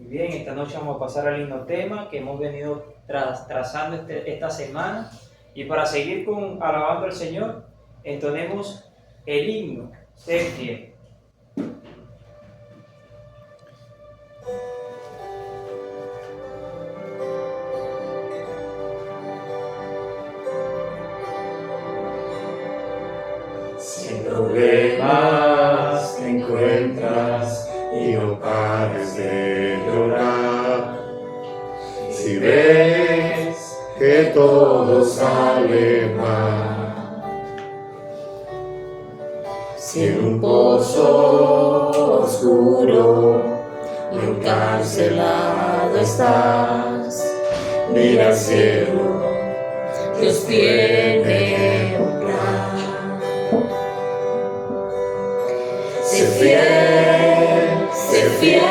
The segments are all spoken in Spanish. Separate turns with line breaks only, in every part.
Muy bien, esta noche vamos a pasar al lindo tema que hemos venido trazando esta semana. Y para seguir alabando al Señor, entonemos el himno, Sé fiel.
Si en problemas te encuentras y no pares de llorar, si ves que todo sale mal, si en un pozo oscuro y encarcelado estás, mira al cielo, Dios tiene un plan. Sé fiel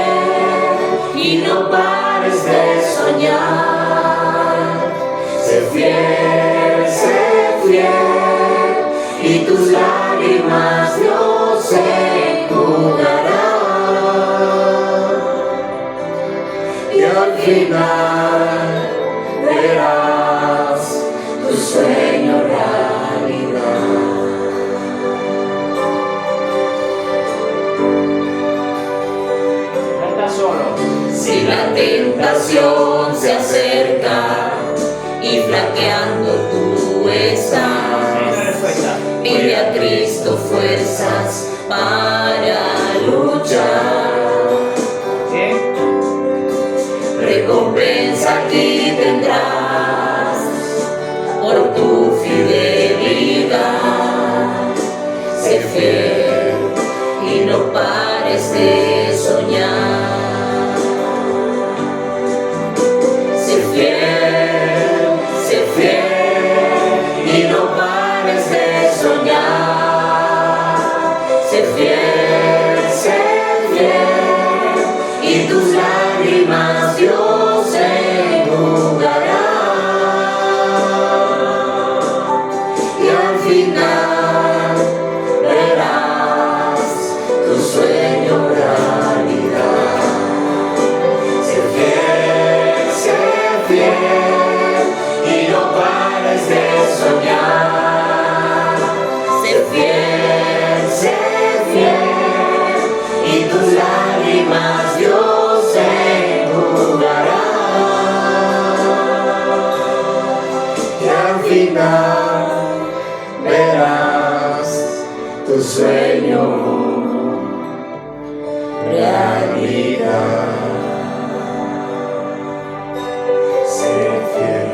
y no pares de soñar. Sé fiel y tus lágrimas Dios enjugará. Y al final verás tu sueño realidad. Si la tentación se acerca y flaqueando tú estás, pide a Cristo fuerzas para luchar. Recompensa aquí tendrás por tu fidelidad. Sé fiel y no pares de soñar. Sé fiel y no pares de soñar. Sé fiel y tus lágrimas Dios enjugará. Y al final verás tu sueño realidad. Sé fiel y no pares de soñar. Sé fiel y tus lágrimas Dios enjugará. Y al final verás tu sueño realidad. Sé fiel.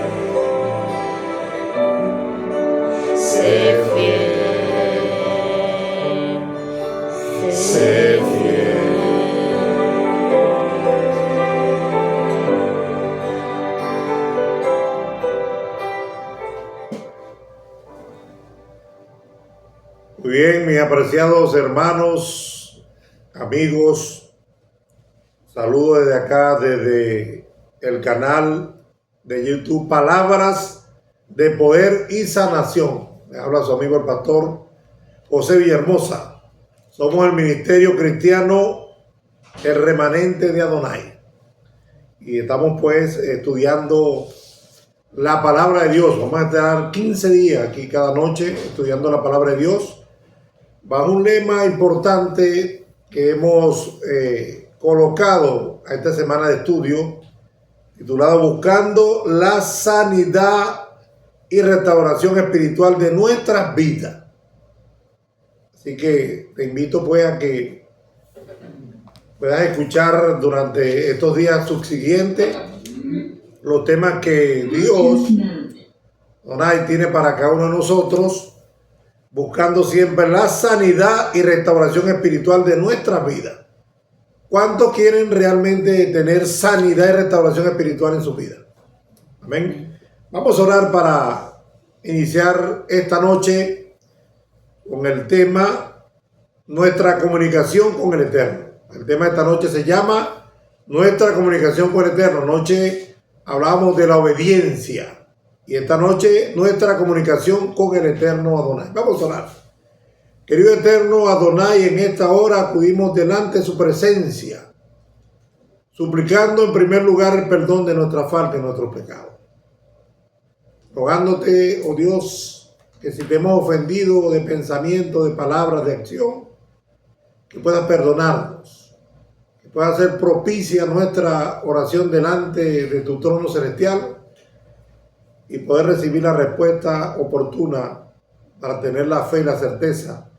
Muy bien, mis apreciados hermanos, amigos, saludo desde acá, desde el canal de YouTube Palabras de Poder y Sanación. Me habla su amigo el pastor José Villahermosa. Somos el ministerio cristiano El Remanente de Adonai. Y estamos pues estudiando la palabra de Dios. Vamos a estar 15 días aquí cada noche estudiando la palabra de Dios bajo un lema importante que hemos colocado a esta semana de estudio, titulado Buscando la sanidad y restauración espiritual de nuestras vidas. Así que te invito pues a que puedas escuchar durante estos días subsiguientes los temas que Dios Adonai tiene para cada uno de nosotros, buscando siempre la sanidad y restauración espiritual de nuestras vidas. ¿Cuántos quieren realmente tener sanidad y restauración espiritual en su vida? Amén. Vamos a orar para iniciar esta noche con el tema Nuestra comunicación con el Eterno. El tema de esta noche se llama Nuestra comunicación con el Eterno. Anoche hablábamos de la obediencia. Y esta noche, nuestra comunicación con el Eterno Adonai. Vamos a orar. Querido Eterno Adonai, en esta hora acudimos delante de su presencia, suplicando en primer lugar el perdón de nuestra falta y nuestros pecados. Rogándote, oh Dios, que si te hemos ofendido de pensamiento, de palabras, de acción, que puedas perdonarnos, que pueda ser propicia nuestra oración delante de tu trono celestial y poder recibir la respuesta oportuna para tener la fe y la certeza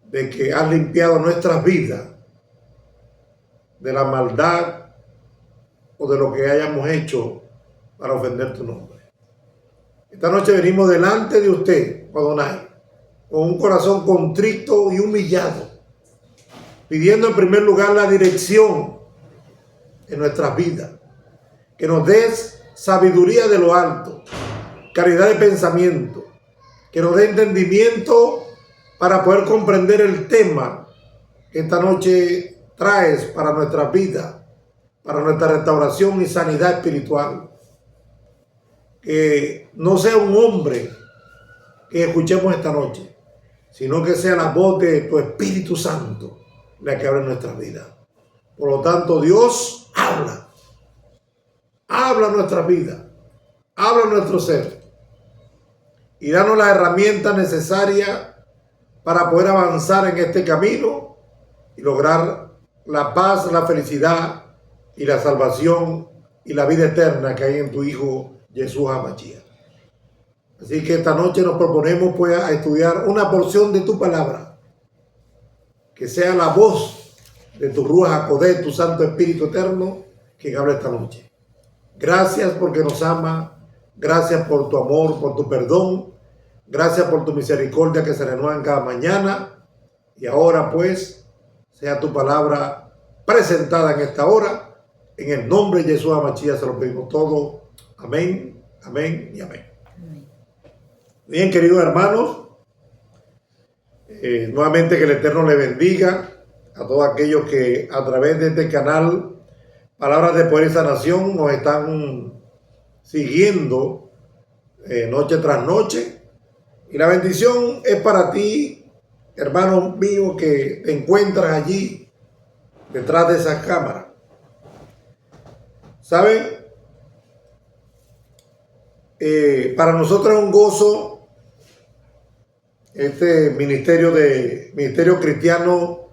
de que has limpiado nuestras vidas de la maldad o de lo que hayamos hecho para ofender tu nombre. Esta noche venimos delante de usted, Adonai, con un corazón contrito y humillado, pidiendo en primer lugar la dirección en nuestras vidas, que nos des sabiduría de lo alto, claridad de pensamiento, que nos dé entendimiento para poder comprender el tema que esta noche traes para nuestras vidas, para nuestra restauración y sanidad espiritual. Que no sea un hombre que escuchemos esta noche, sino que sea la voz de tu Espíritu Santo la que abre nuestras vidas. Por lo tanto, Dios, habla nuestras vidas, habla nuestro ser y danos las herramientas necesarias para poder avanzar en este camino y lograr la paz, la felicidad y la salvación y la vida eterna que hay en tu Hijo Jesús Hamachía. Así que esta noche nos proponemos pues a estudiar una porción de tu palabra, que sea la voz de tu Ruach HaKodesh, tu Santo Espíritu Eterno, quien habla esta noche. Gracias porque nos ama, gracias por tu amor, por tu perdón, gracias por tu misericordia que se renueva en cada mañana. Y ahora pues sea tu palabra presentada en esta hora. En el nombre de Jesús Hamachía se lo pedimos todo. Amén, amén y amén. Bien, queridos hermanos, nuevamente que el Eterno le bendiga a todos aquellos que a través de este canal Palabras de Poder y Sanación nos están siguiendo noche tras noche. Y la bendición es para ti, hermano mío, que te encuentras allí detrás de esa cámara. ¿Saben? Para nosotros es un gozo este ministerio cristiano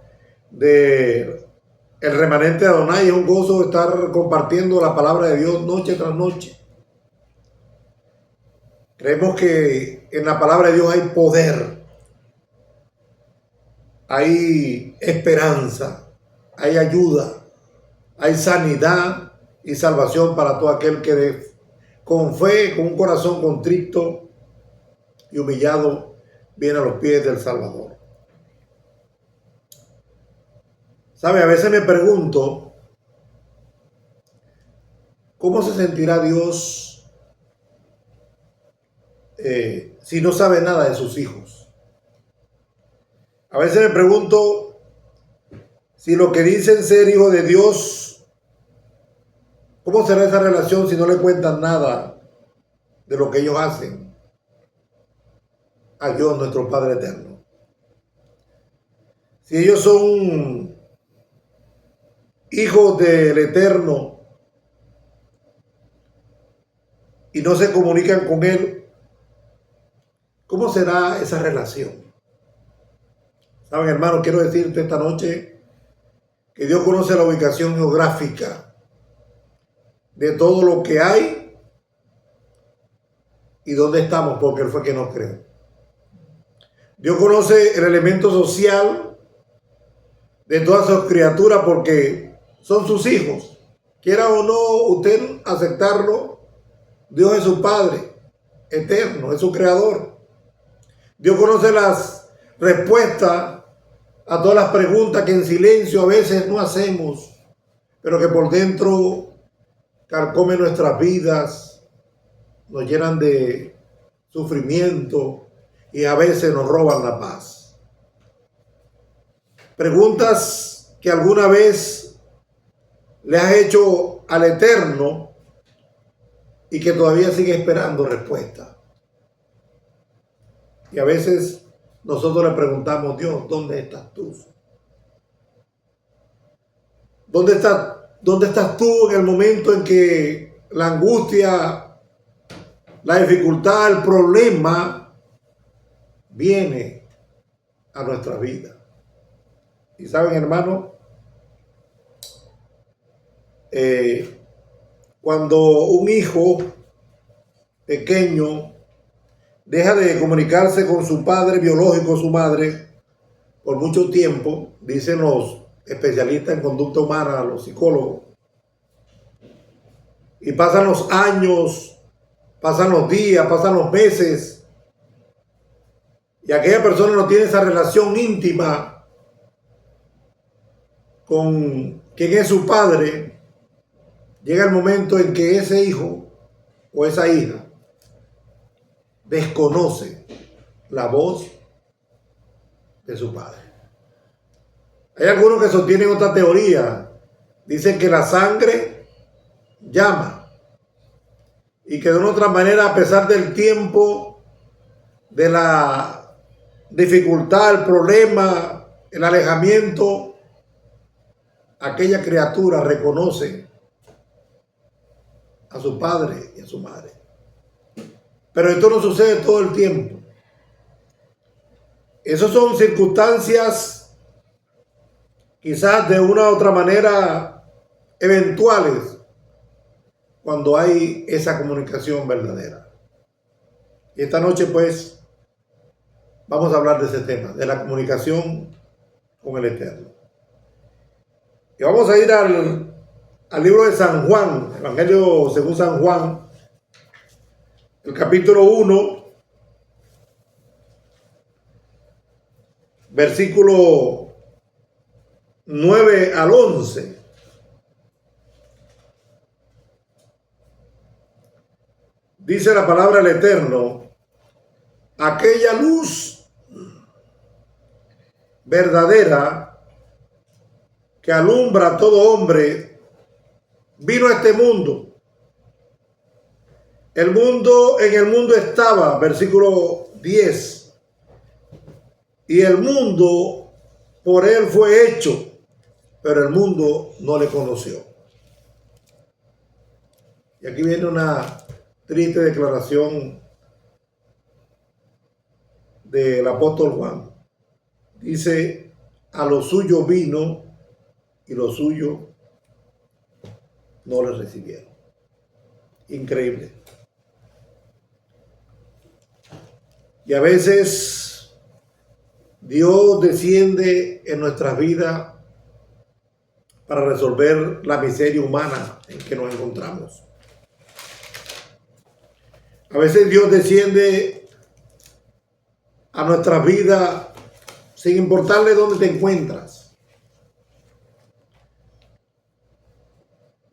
de el remanente de Adonai. Es un gozo estar compartiendo la palabra de Dios noche tras noche. Creemos que en la palabra de Dios hay poder, hay esperanza, hay ayuda, hay sanidad y salvación para todo aquel que con fe, con un corazón contrito y humillado, viene a los pies del Salvador. ¿Sabe? A veces me pregunto, ¿cómo se sentirá Dios si no sabe nada de sus hijos? A veces me pregunto si lo que dicen ser hijo de Dios, ¿cómo será esa relación si no le cuentan nada de lo que ellos hacen a Dios, nuestro Padre eterno? Si ellos son hijos del Eterno y no se comunican con Él, ¿cómo será esa relación? Saben, hermano, quiero decirte esta noche que Dios conoce la ubicación geográfica de todo lo que hay y dónde estamos, porque Él fue quien nos creó. Dios conoce el elemento social de todas sus criaturas porque son sus hijos. Quiera o no usted aceptarlo, Dios es su Padre eterno, es su creador. Dios conoce las respuestas a todas las preguntas que en silencio a veces no hacemos, pero que por dentro carcomen nuestras vidas, nos llenan de sufrimiento y a veces nos roban la paz. Preguntas que alguna vez le has hecho al Eterno y que todavía sigue esperando respuesta. Y a veces nosotros le preguntamos, Dios, ¿dónde estás tú? ¿Dónde está ¿Dónde estás tú en el momento en que la angustia, la dificultad, el problema viene a nuestra vida? Y saben, hermano, cuando un hijo pequeño deja de comunicarse con su padre biológico, su madre, por mucho tiempo, dicen los especialistas en conducta humana, los psicólogos, y pasan los años, pasan los días, pasan los meses, y aquella persona no tiene esa relación íntima con quien es su padre, llega el momento en que ese hijo o esa hija desconoce la voz de su padre. Hay algunos que sostienen otra teoría. Dicen que la sangre llama y que de una otra manera, a pesar del tiempo, de la dificultad, el problema, el alejamiento, aquella criatura reconoce a su padre y a su madre. Pero esto no sucede todo el tiempo. Esas son circunstancias quizás de una u otra manera eventuales cuando hay esa comunicación verdadera. Y esta noche pues vamos a hablar de ese tema, de la comunicación con el Eterno. Y vamos a ir al libro de San Juan, Evangelio según San Juan, el capítulo 1, versículo 9 al 11. Dice la palabra del Eterno: aquella luz verdadera que alumbra a todo hombre vino a este mundo. En el mundo estaba, versículo 10, y el mundo por él fue hecho, pero el mundo no le conoció. Y aquí viene una triste declaración del apóstol Juan. Dice: a lo suyo vino y lo suyo no le recibieron. Increíble. Y a veces Dios desciende en nuestras vidas para resolver la miseria humana en que nos encontramos. A veces Dios desciende a nuestras vidas sin importarle dónde te encuentras.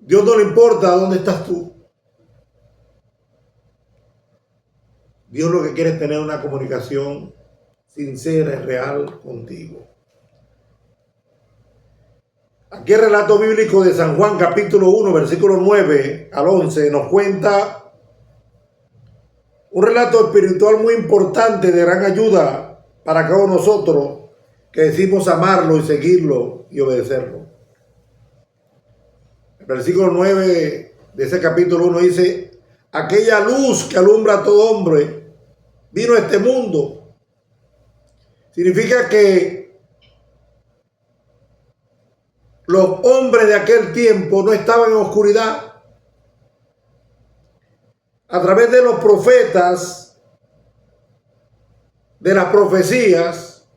Dios no le importa dónde estás tú. Dios lo que quiere es tener una comunicación sincera y real contigo. Aquí el relato bíblico de San Juan, capítulo 1, versículo 9 al 11, nos cuenta un relato espiritual muy importante, de gran ayuda para cada uno de nosotros que decimos amarlo y seguirlo y obedecerlo. El versículo 9 de ese capítulo 1 dice: aquella luz que alumbra a todo hombre vino a este mundo. Significa que los hombres de aquel tiempo no estaban en oscuridad. A través de los profetas, de las profecías,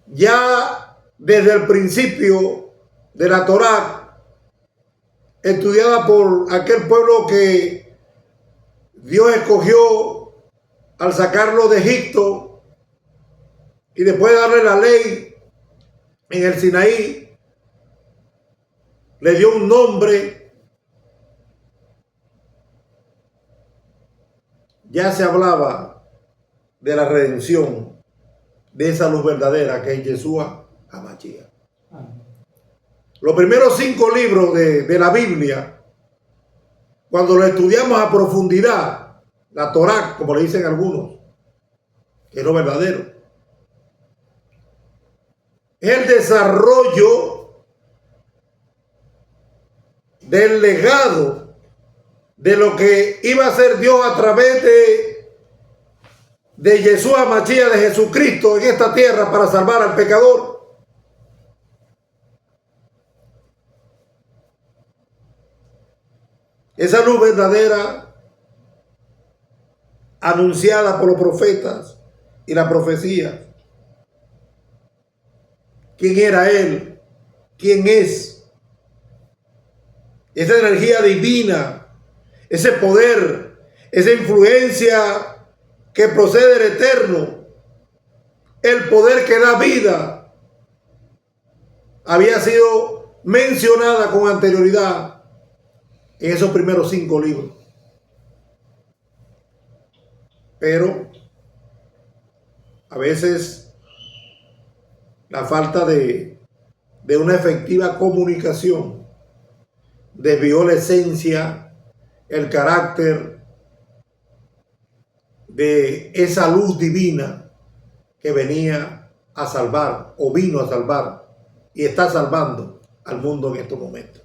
ya desde el principio de la Torá, estudiada por aquel pueblo que Dios escogió al sacarlo de Egipto y después de darle la ley en el Sinaí, le dio un nombre. Ya se hablaba de la redención, de esa luz verdadera que es Yeshua HaMashiach. Los primeros 5 libros de la Biblia, cuando lo estudiamos a profundidad, la Torá, como le dicen algunos, que es lo verdadero, es el desarrollo del legado de lo que iba a ser Dios a través de Yeshua Mashiach, de Jesucristo en esta tierra para salvar al pecador. Esa luz verdadera anunciada por los profetas y la profecía. ¿Quién era Él? ¿Quién es? Esa energía divina, ese poder, esa influencia que procede del Eterno, el poder que da vida, había sido mencionada con anterioridad en esos primeros 5 libros. Pero a veces la falta de una efectiva comunicación desvió la esencia, el carácter de esa luz divina que venía a salvar o vino a salvar y está salvando al mundo en estos momentos.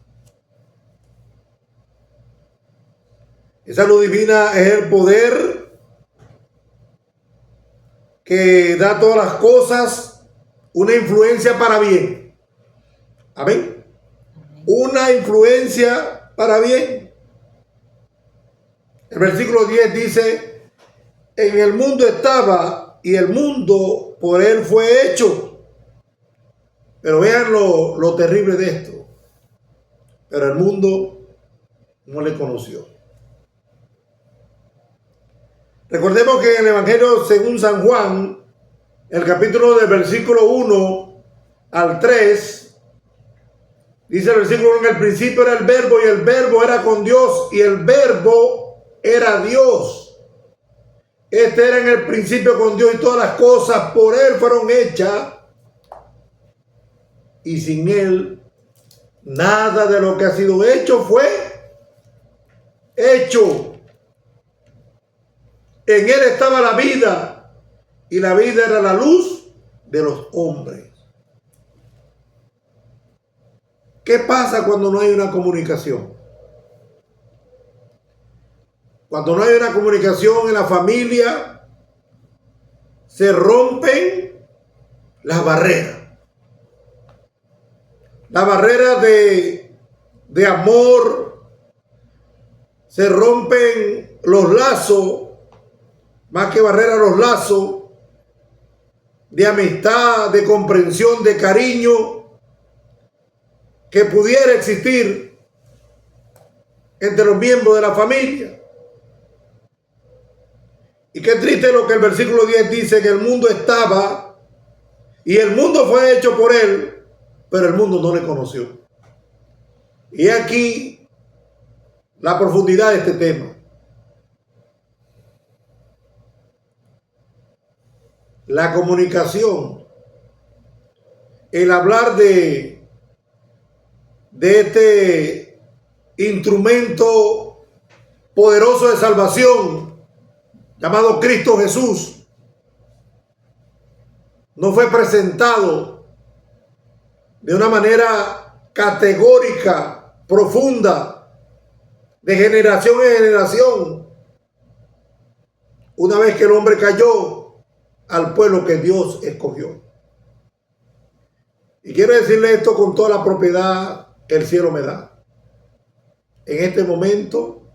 Esa luz divina es el poder que da todas las cosas una influencia para bien. Amén. Una influencia para bien. El versículo 10 dice: en el mundo estaba y el mundo por él fue hecho. Pero vean lo terrible de esto. Pero el mundo no le conoció. Recordemos que en el Evangelio según San Juan, el capítulo del versículo 1 al 3, dice el versículo 1: en el principio era el verbo y el verbo era con Dios y el verbo era Dios. Este era en el principio con Dios y todas las cosas por Él fueron hechas y sin Él nada de lo que ha sido hecho fue hecho. En Él estaba la vida y la vida era la luz de los hombres. ¿Qué pasa cuando no hay una comunicación? Cuando no hay una comunicación en la familia, se rompen las barreras. Las barreras de amor, se rompen los lazos, más que barreras, los lazos de amistad, de comprensión, de cariño que pudiera existir entre los miembros de la familia. Y qué triste lo que el versículo 10 dice: que el mundo estaba y el mundo fue hecho por Él, pero el mundo no le conoció. Y aquí la profundidad de este tema. La comunicación, el hablar de este instrumento poderoso de salvación llamado Cristo Jesús, no fue presentado de una manera categórica, profunda, de generación en generación, una vez que el hombre cayó al pueblo que Dios escogió. Y quiero decirle esto con toda la propiedad que el cielo me da. En este momento,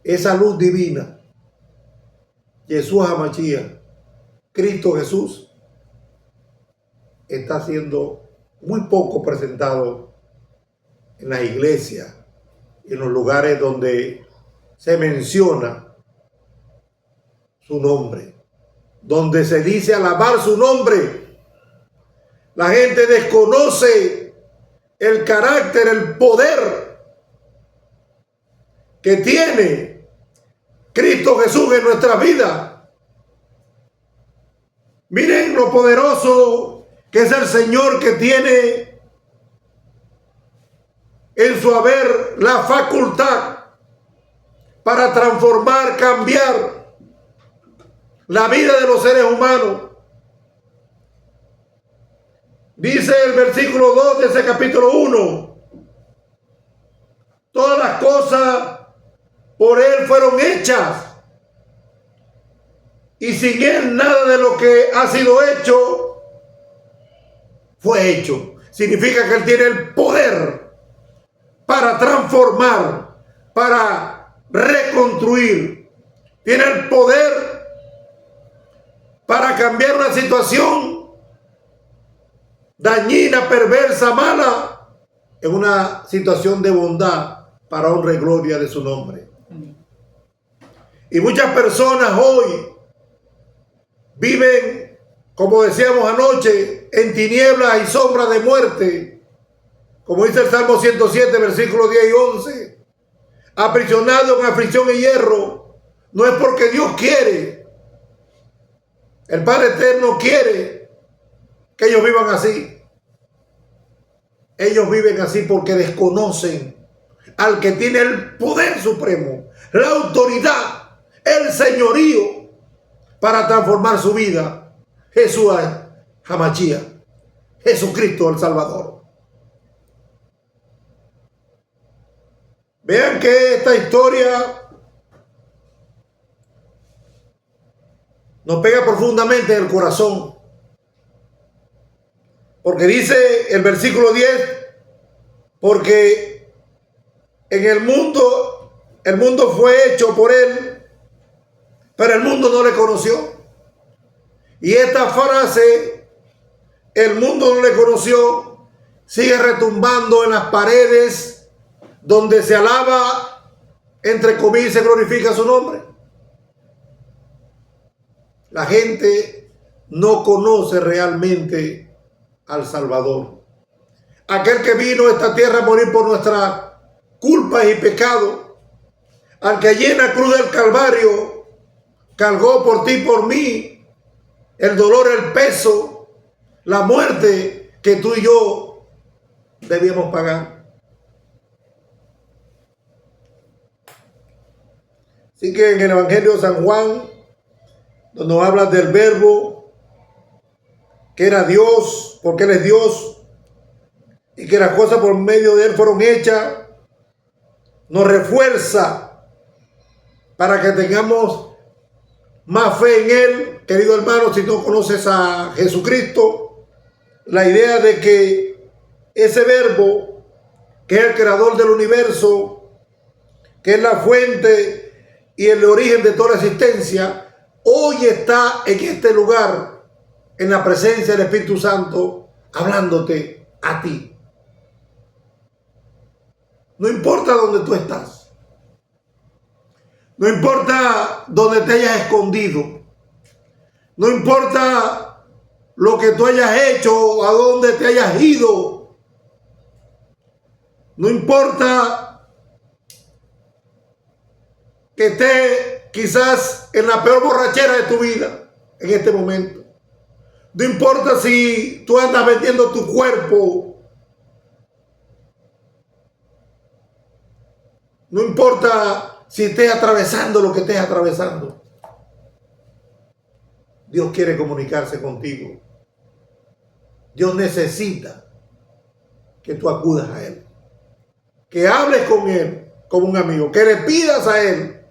esa luz divina, Yeshua HaMashiach, Cristo Jesús, está siendo muy poco presentado en las iglesias y en los lugares donde se menciona su nombre, donde se dice alabar su nombre. La gente desconoce el carácter, el poder que tiene Cristo Jesús en nuestra vida. Miren lo poderoso que es el Señor, que tiene en su haber la facultad para transformar, cambiar la vida de los seres humanos. Dice el versículo 2 de ese capítulo 1: cosas por Él fueron hechas. Y sin Él nada de lo que ha sido hecho fue hecho. Significa que Él tiene el poder para transformar, para reconstruir. Tiene el poder para cambiar una situación dañina, perversa, mala, en una situación de bondad para honra y gloria de su nombre. Y muchas personas hoy viven, como decíamos anoche, en tinieblas y sombras de muerte, como dice el Salmo 107, versículos 10 y 11, aprisionados en aflicción y hierro. No es porque Dios quiere, el Padre Eterno quiere que ellos vivan así. Ellos viven así porque desconocen al que tiene el poder supremo, la autoridad, el señorío para transformar su vida. Jesús Hamachía, Jesucristo el Salvador. Vean que esta historia nos pega profundamente en el corazón. Porque dice el versículo 10, porque en el mundo fue hecho por Él, pero el mundo no le conoció. Y esta frase, el mundo no le conoció, sigue retumbando en las paredes donde se alaba, entre comillas, se glorifica su nombre. La gente no conoce realmente al Salvador, aquel que vino a esta tierra a morir por nuestras culpas y pecados, al que allí en la cruz del Calvario cargó por ti y por mí el dolor, el peso, la muerte que tú y yo debíamos pagar. Así que en el Evangelio de San Juan, donde nos habla del Verbo, que era Dios, porque Él es Dios, y que las cosas por medio de Él fueron hechas, nos refuerza para que tengamos más fe en Él. Querido hermano, si no conoces a Jesucristo, la idea de que ese Verbo, que es el creador del universo, que es la fuente y el origen de toda la existencia, hoy está en este lugar, en la presencia del Espíritu Santo, hablándote a ti. No importa dónde tú estás. No importa dónde te hayas escondido. No importa lo que tú hayas hecho, a dónde te hayas ido. No importa que estés quizás en la peor borrachera de tu vida en este momento. No importa si tú andas vendiendo tu cuerpo. No importa si estés atravesando lo que estés atravesando. Dios quiere comunicarse contigo. Dios necesita que tú acudas a Él. Que hables con Él como un amigo. Que le pidas a Él.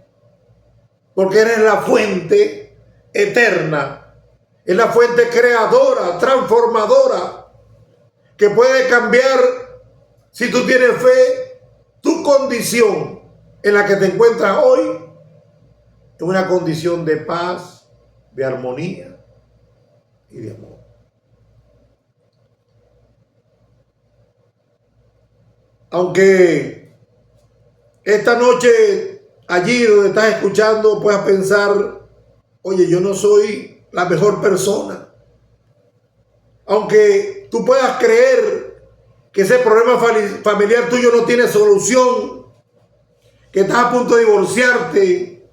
Porque eres la fuente eterna. Es la fuente creadora, transformadora, que puede cambiar, si tú tienes fe, tu condición en la que te encuentras hoy, en una condición de paz, de armonía y de amor. Aunque esta noche, allí donde estás escuchando, puedas pensar, oye, yo no soy la mejor persona. Aunque tú puedas creer que ese problema familiar tuyo no tiene solución, que estás a punto de divorciarte,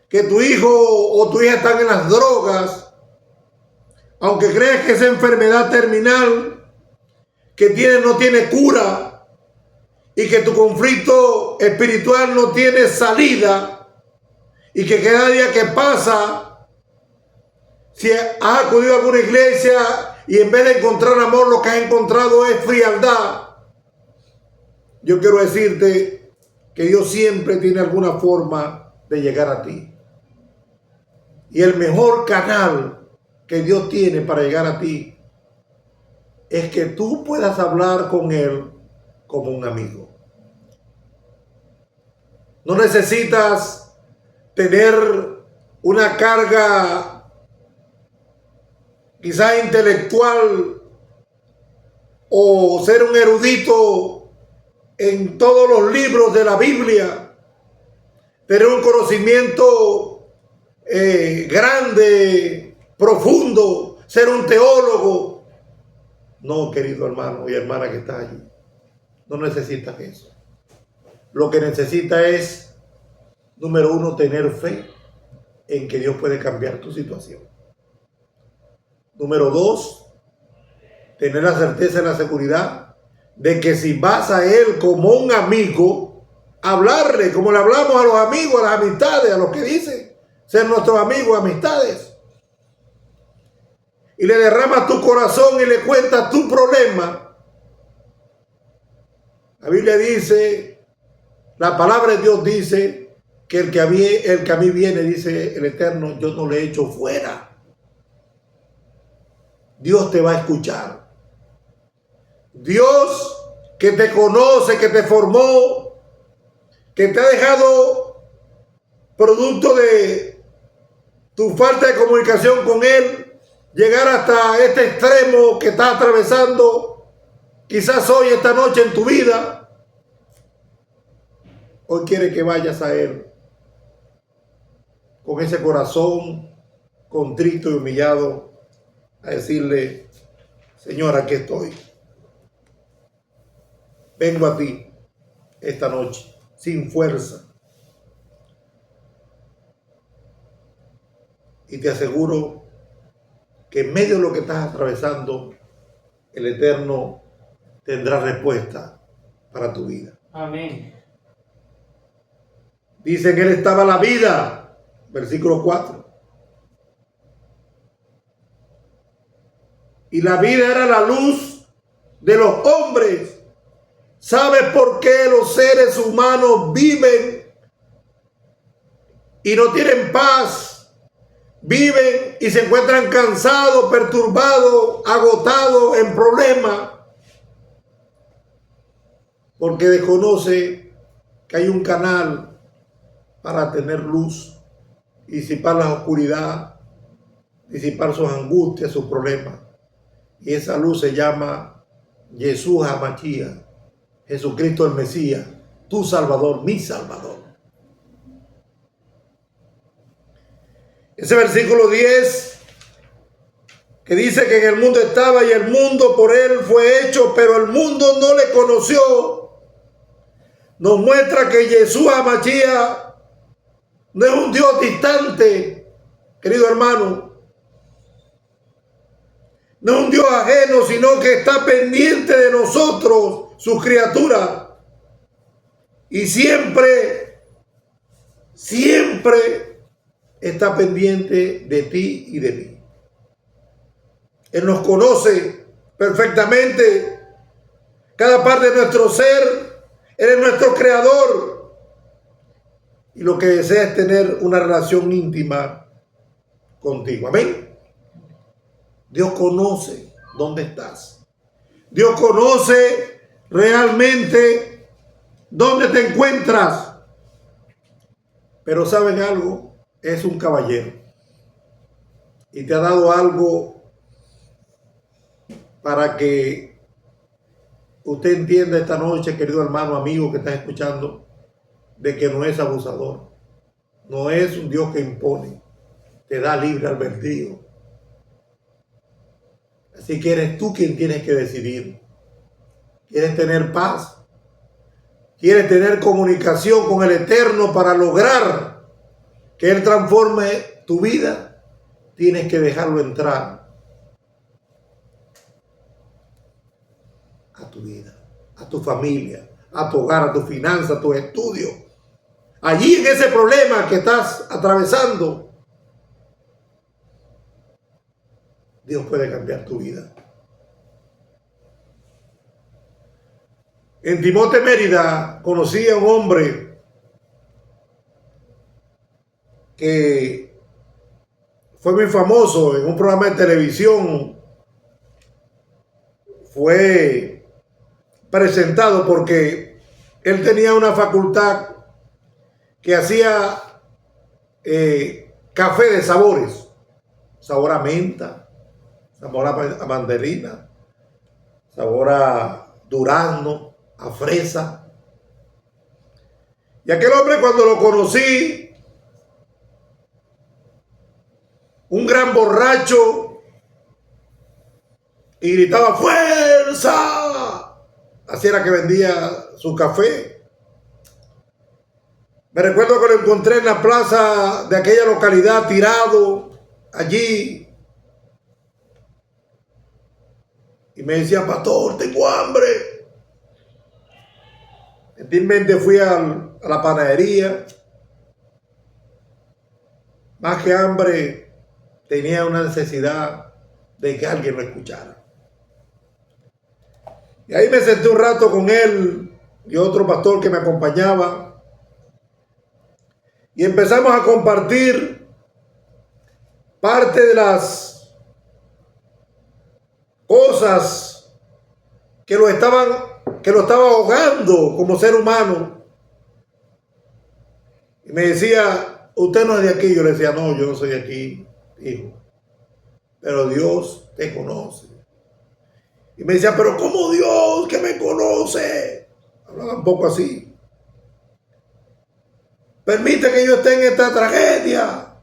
que tu hijo o tu hija están en las drogas, aunque creas que esa enfermedad terminal que tienes no tiene cura y que tu conflicto espiritual no tiene salida y que cada día que pasa, si has acudido a alguna iglesia y en vez de encontrar amor, lo que has encontrado es frialdad, yo quiero decirte que Dios siempre tiene alguna forma de llegar a ti. Y el mejor canal que Dios tiene para llegar a ti es que tú puedas hablar con Él como un amigo. No necesitas tener una carga quizás intelectual o ser un erudito en todos los libros de la Biblia, tener un conocimiento grande, profundo, ser un teólogo. No, querido hermano y hermana que está allí, no necesitas eso. Lo que necesita es, número uno, tener fe en que Dios puede cambiar tu situación. Número dos, tener la certeza y la seguridad de que si vas a Él como un amigo, hablarle como le hablamos a los amigos, a las amistades, a los que dicen ser nuestros amigos, amistades, y le derramas tu corazón y le cuentas tu problema. La Biblia dice, la palabra de Dios dice que el que a mí viene, dice el Eterno, yo no le echo fuera. Dios te va a escuchar. Dios que te conoce, que te formó, que te ha dejado producto de tu falta de comunicación con Él, llegar hasta este extremo que estás atravesando, quizás hoy, esta noche en tu vida. Hoy quiere que vayas a Él con ese corazón contrito y humillado a decirle, Señor, aquí estoy. Vengo a ti esta noche sin fuerza. Y te aseguro que en medio de lo que estás atravesando, el Eterno tendrá respuesta para tu vida.
Amén.
Dice en Él estaba la vida, versículo 4. Y la vida era la luz de los hombres. ¿Sabes por qué los seres humanos viven y no tienen paz? Viven y se encuentran cansados, perturbados, agotados, en problemas. Porque desconoce que hay un canal para tener luz, disipar la oscuridad, disipar sus angustias, sus problemas. Y esa luz se llama Jesús HaMashiach, Jesucristo el Mesías, tu Salvador, mi Salvador. Ese versículo 10, que dice que en el mundo estaba y el mundo por Él fue hecho, pero el mundo no le conoció, nos muestra que Jesús HaMashiach no es un Dios distante, querido hermano. No es un Dios ajeno, sino que está pendiente de nosotros, sus criaturas. Y siempre está pendiente de ti y de mí. Él nos conoce perfectamente. Cada parte de nuestro ser. Él es nuestro creador. Y lo que desea es tener una relación íntima contigo. Amén. Dios conoce dónde estás. Dios conoce realmente dónde te encuentras. Pero ¿saben algo? Es un caballero. Y te ha dado algo para que usted entienda esta noche, querido hermano, amigo que estás escuchando, de que no es abusador, no es un Dios que impone, te da libre albedrío. Así que eres tú quien tienes que decidir. ¿Quieres tener paz? ¿Quieres tener comunicación con el Eterno para lograr que Él transforme tu vida? Tienes que dejarlo entrar a tu vida, a tu familia, a tu hogar, a tu finanza, a tu estudio. Allí en ese problema que estás atravesando, Dios puede cambiar tu vida. En Timote, Mérida, conocí a un hombre que fue muy famoso en un programa de televisión. Fue presentado porque él tenía una facultad que hacía café de sabores, sabor a menta, sabor a mandarina, sabor a durazno, a fresa. Y aquel hombre, cuando lo conocí, un gran borracho, y gritaba ¡fuerza! Así era que vendía su café. Me recuerdo que lo encontré en la plaza de aquella localidad, tirado allí. Y me decía, pastor, tengo hambre. Gentilmente fui a la panadería. Más que hambre, tenía una necesidad de que alguien lo escuchara. Y ahí me senté un rato con él y otro pastor que me acompañaba. Y empezamos a compartir parte de las cosas que lo estaba ahogando como ser humano. Y me decía, usted no es de aquí. Yo le decía, no, yo no soy de aquí, hijo. Pero Dios te conoce. Y me decía, pero ¿cómo Dios que me conoce? Hablaba un poco así. Permite que yo esté en esta tragedia.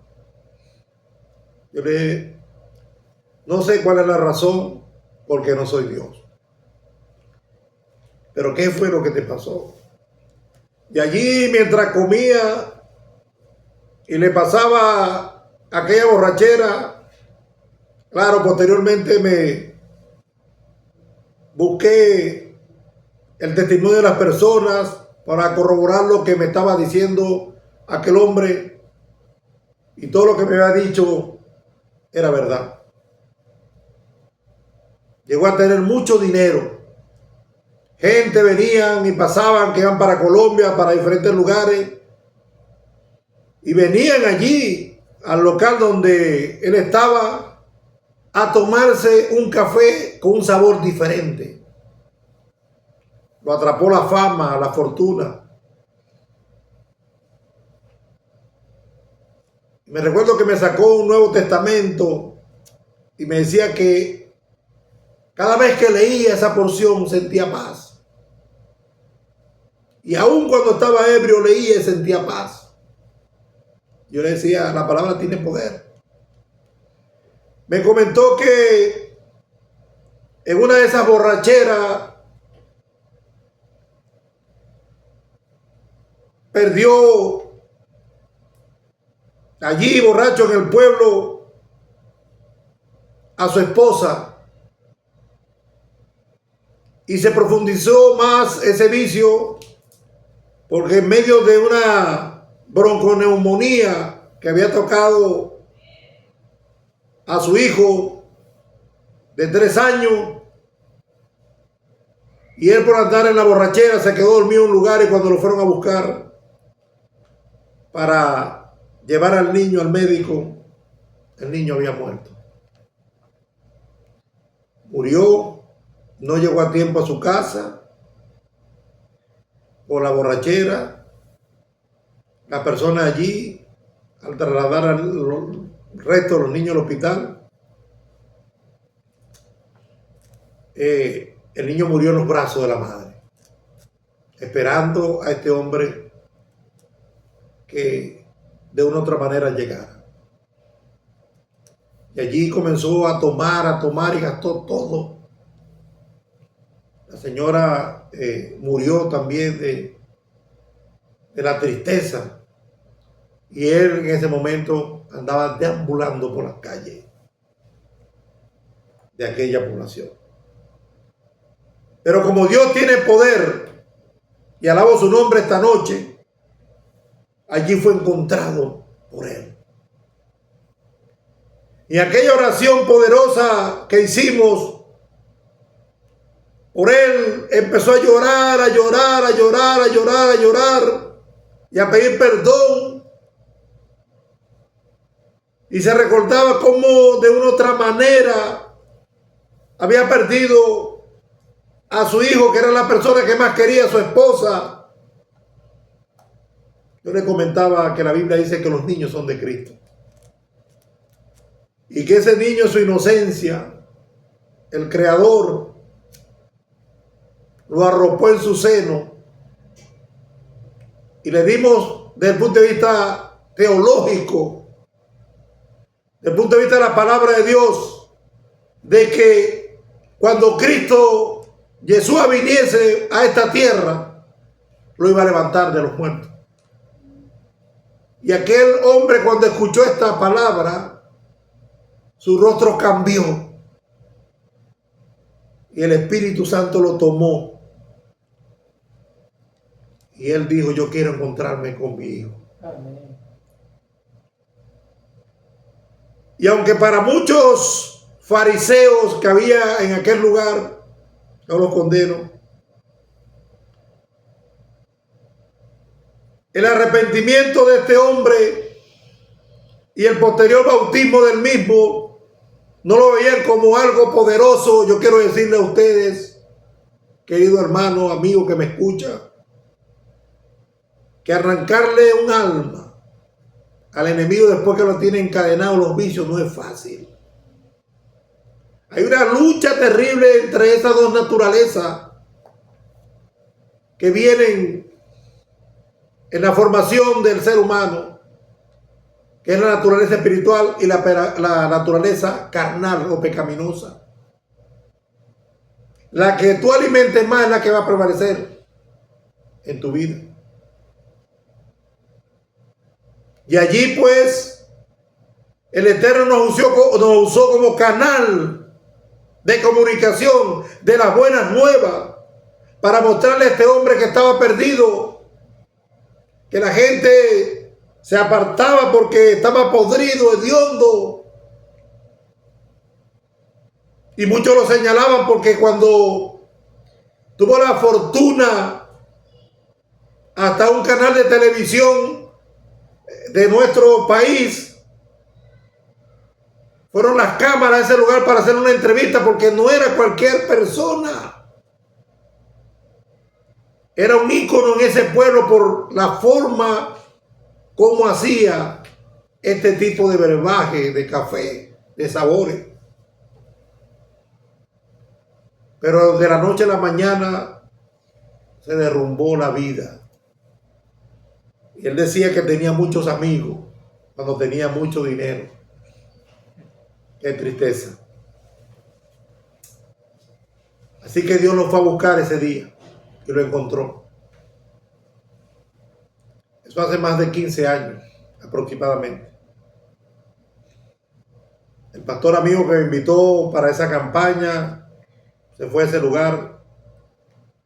Yo le dije, no sé cuál es la razón, porque no soy Dios. Pero ¿qué fue lo que te pasó? Y allí, mientras comía y le pasaba aquella borrachera, claro, posteriormente me busqué el testimonio de las personas para corroborar lo que me estaba diciendo aquel hombre, y todo lo que me había dicho era verdad. Llegó a tener mucho dinero. Gente venían y pasaban, que iban para Colombia, para diferentes lugares, y venían allí al local donde él estaba a tomarse un café con un sabor diferente. Lo atrapó la fama, la fortuna. Me recuerdo que me sacó un Nuevo Testamento y me decía que cada vez que leía esa porción sentía paz. Y aún cuando estaba ebrio leía y sentía paz. Yo le decía, la palabra tiene poder. Me comentó que en una de esas borracheras perdió allí, borracho en el pueblo, a su esposa, y se profundizó más ese vicio porque en medio de una bronconeumonía que había tocado a su hijo de 3 años, y él, por andar en la borrachera, se quedó dormido en un lugar, y cuando lo fueron a buscar para llevar al niño al médico, el niño había muerto. Murió, no llegó a tiempo a su casa por la borrachera. La persona allí, al trasladar al resto de los niños al hospital, el niño murió en los brazos de la madre, esperando a este hombre que de una u otra manera llegara. Y allí comenzó a tomar y gastó todo. La señora murió también de la tristeza. Y él en ese momento andaba deambulando por las calles de aquella población. Pero como Dios tiene poder, y alabo su nombre esta noche, allí fue encontrado por él. Y aquella oración poderosa que hicimos, por él, empezó a llorar, a llorar, a llorar, a llorar, a llorar y a pedir perdón. Y se recordaba cómo de una otra manera había perdido a su hijo, que era la persona que más quería, a su esposa. Yo le comentaba que la Biblia dice que los niños son de Cristo. Y que ese niño, su inocencia, el Creador lo arropó en su seno. Y le dimos, desde el punto de vista teológico, desde el punto de vista de la palabra de Dios, de que cuando Cristo Jesús viniese a esta tierra, lo iba a levantar de los muertos. Y aquel hombre, cuando escuchó esta palabra, su rostro cambió. Y el Espíritu Santo lo tomó. Y él dijo, yo quiero encontrarme con mi hijo.
Amén.
Y aunque para muchos fariseos que había en aquel lugar, no los condeno, el arrepentimiento de este hombre y el posterior bautismo del mismo no lo veían como algo poderoso. Yo quiero decirle a ustedes, querido hermano, amigo que me escucha, que arrancarle un alma al enemigo después que lo tiene encadenado los vicios no es fácil. Hay una lucha terrible entre esas dos naturalezas que vienen en la formación del ser humano, que es la naturaleza espiritual y la naturaleza carnal o pecaminosa. La que tú alimentes más es la que va a prevalecer en tu vida. Y allí pues el Eterno nos usó como canal de comunicación de las buenas nuevas para mostrarle a este hombre que estaba perdido, que la gente se apartaba porque estaba podrido, hediondo. Y muchos lo señalaban porque cuando tuvo la fortuna, hasta un canal de televisión de nuestro país, fueron las cámaras a ese lugar para hacer una entrevista, porque no era cualquier persona. Era un ícono en ese pueblo por la forma como hacía este tipo de brebaje, de café, de sabores. Pero de la noche a la mañana se derrumbó la vida. Y él decía que tenía muchos amigos cuando tenía mucho dinero. Qué tristeza. Así que Dios lo fue a buscar ese día y lo encontró. Eso hace más de 15 años aproximadamente. El pastor amigo que me invitó para esa campaña se fue a ese lugar.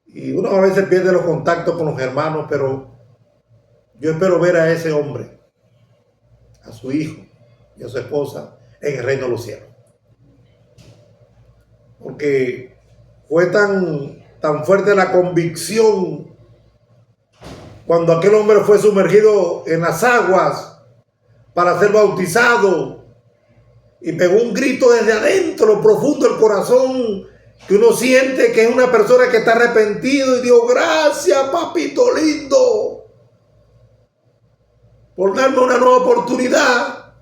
Y uno a veces pierde los contactos con los hermanos, pero yo espero ver a ese hombre, a su hijo y a su esposa en el reino de los cielos. Porque fue tan fuerte la convicción cuando aquel hombre fue sumergido en las aguas para ser bautizado y pegó un grito desde adentro, profundo del corazón, que uno siente que es una persona que está arrepentido y dijo, gracias papito lindo por darme una nueva oportunidad.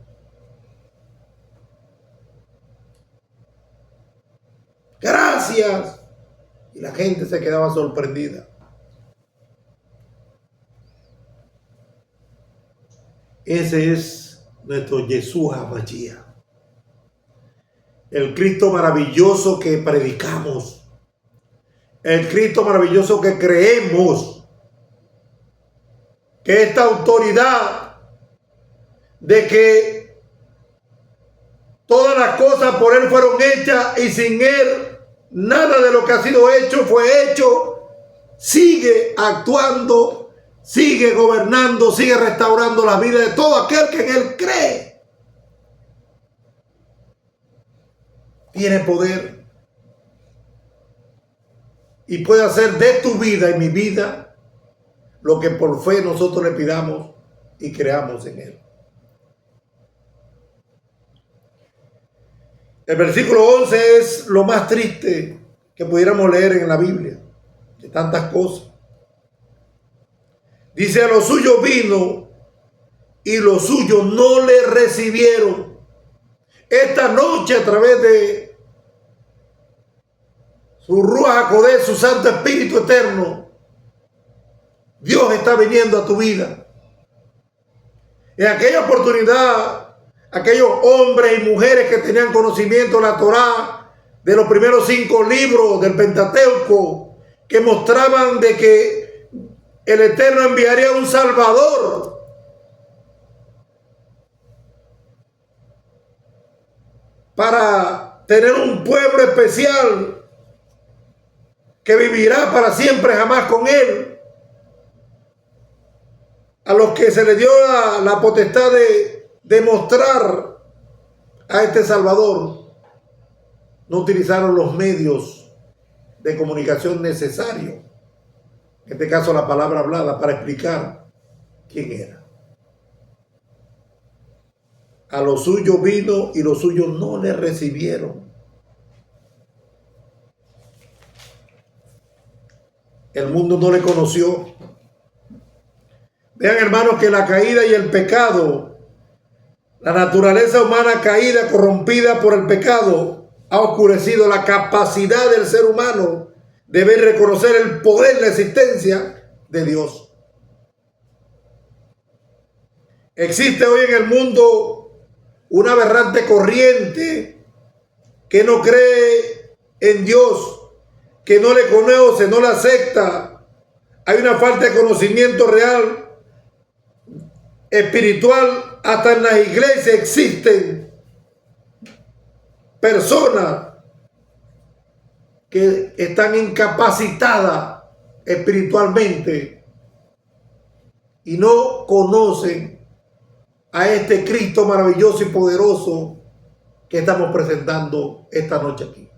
Gracias. Y la gente se quedaba sorprendida. Ese es nuestro Yeshua Mashiach, el Cristo maravilloso que predicamos, el Cristo maravilloso que creemos, que esta autoridad de que todas las cosas por Él fueron hechas y sin Él nada de lo que ha sido hecho fue hecho, sigue actuando, sigue gobernando, sigue restaurando la vida de todo aquel que en Él cree. Tiene poder. y pueda hacer de tu vida y mi vida lo que por fe nosotros le pidamos y creamos en Él. El versículo 11 es lo más triste que pudiéramos leer en la Biblia, de tantas cosas. Dice: a lo suyo vino y los suyos no le recibieron. Esta noche, a través de su Ruach HaKodesh, su Santo Espíritu Eterno, Dios está viniendo a tu vida. En aquella oportunidad, aquellos hombres y mujeres que tenían conocimiento de la Torá, de los primeros 5 libros del Pentateuco, que mostraban de que el Eterno enviaría un Salvador para tener un pueblo especial que vivirá para siempre jamás con Él. A los que se les dio la potestad de mostrar a este Salvador, no utilizaron los medios de comunicación necesarios, en este caso la palabra hablada, para explicar quién era. A los suyos vino y los suyos no le recibieron. El mundo no le conoció. Vean, hermanos, que la caída y el pecado, la naturaleza humana caída, corrompida por el pecado, ha oscurecido la capacidad del ser humano de ver y reconocer el poder, la existencia de Dios. Existe hoy en el mundo una aberrante corriente que no cree en Dios, que no le conoce, no le acepta. Hay una falta de conocimiento real, espiritual. Hasta en las iglesias existen personas que están incapacitadas espiritualmente y no conocen a este Cristo maravilloso y poderoso que estamos presentando esta noche aquí.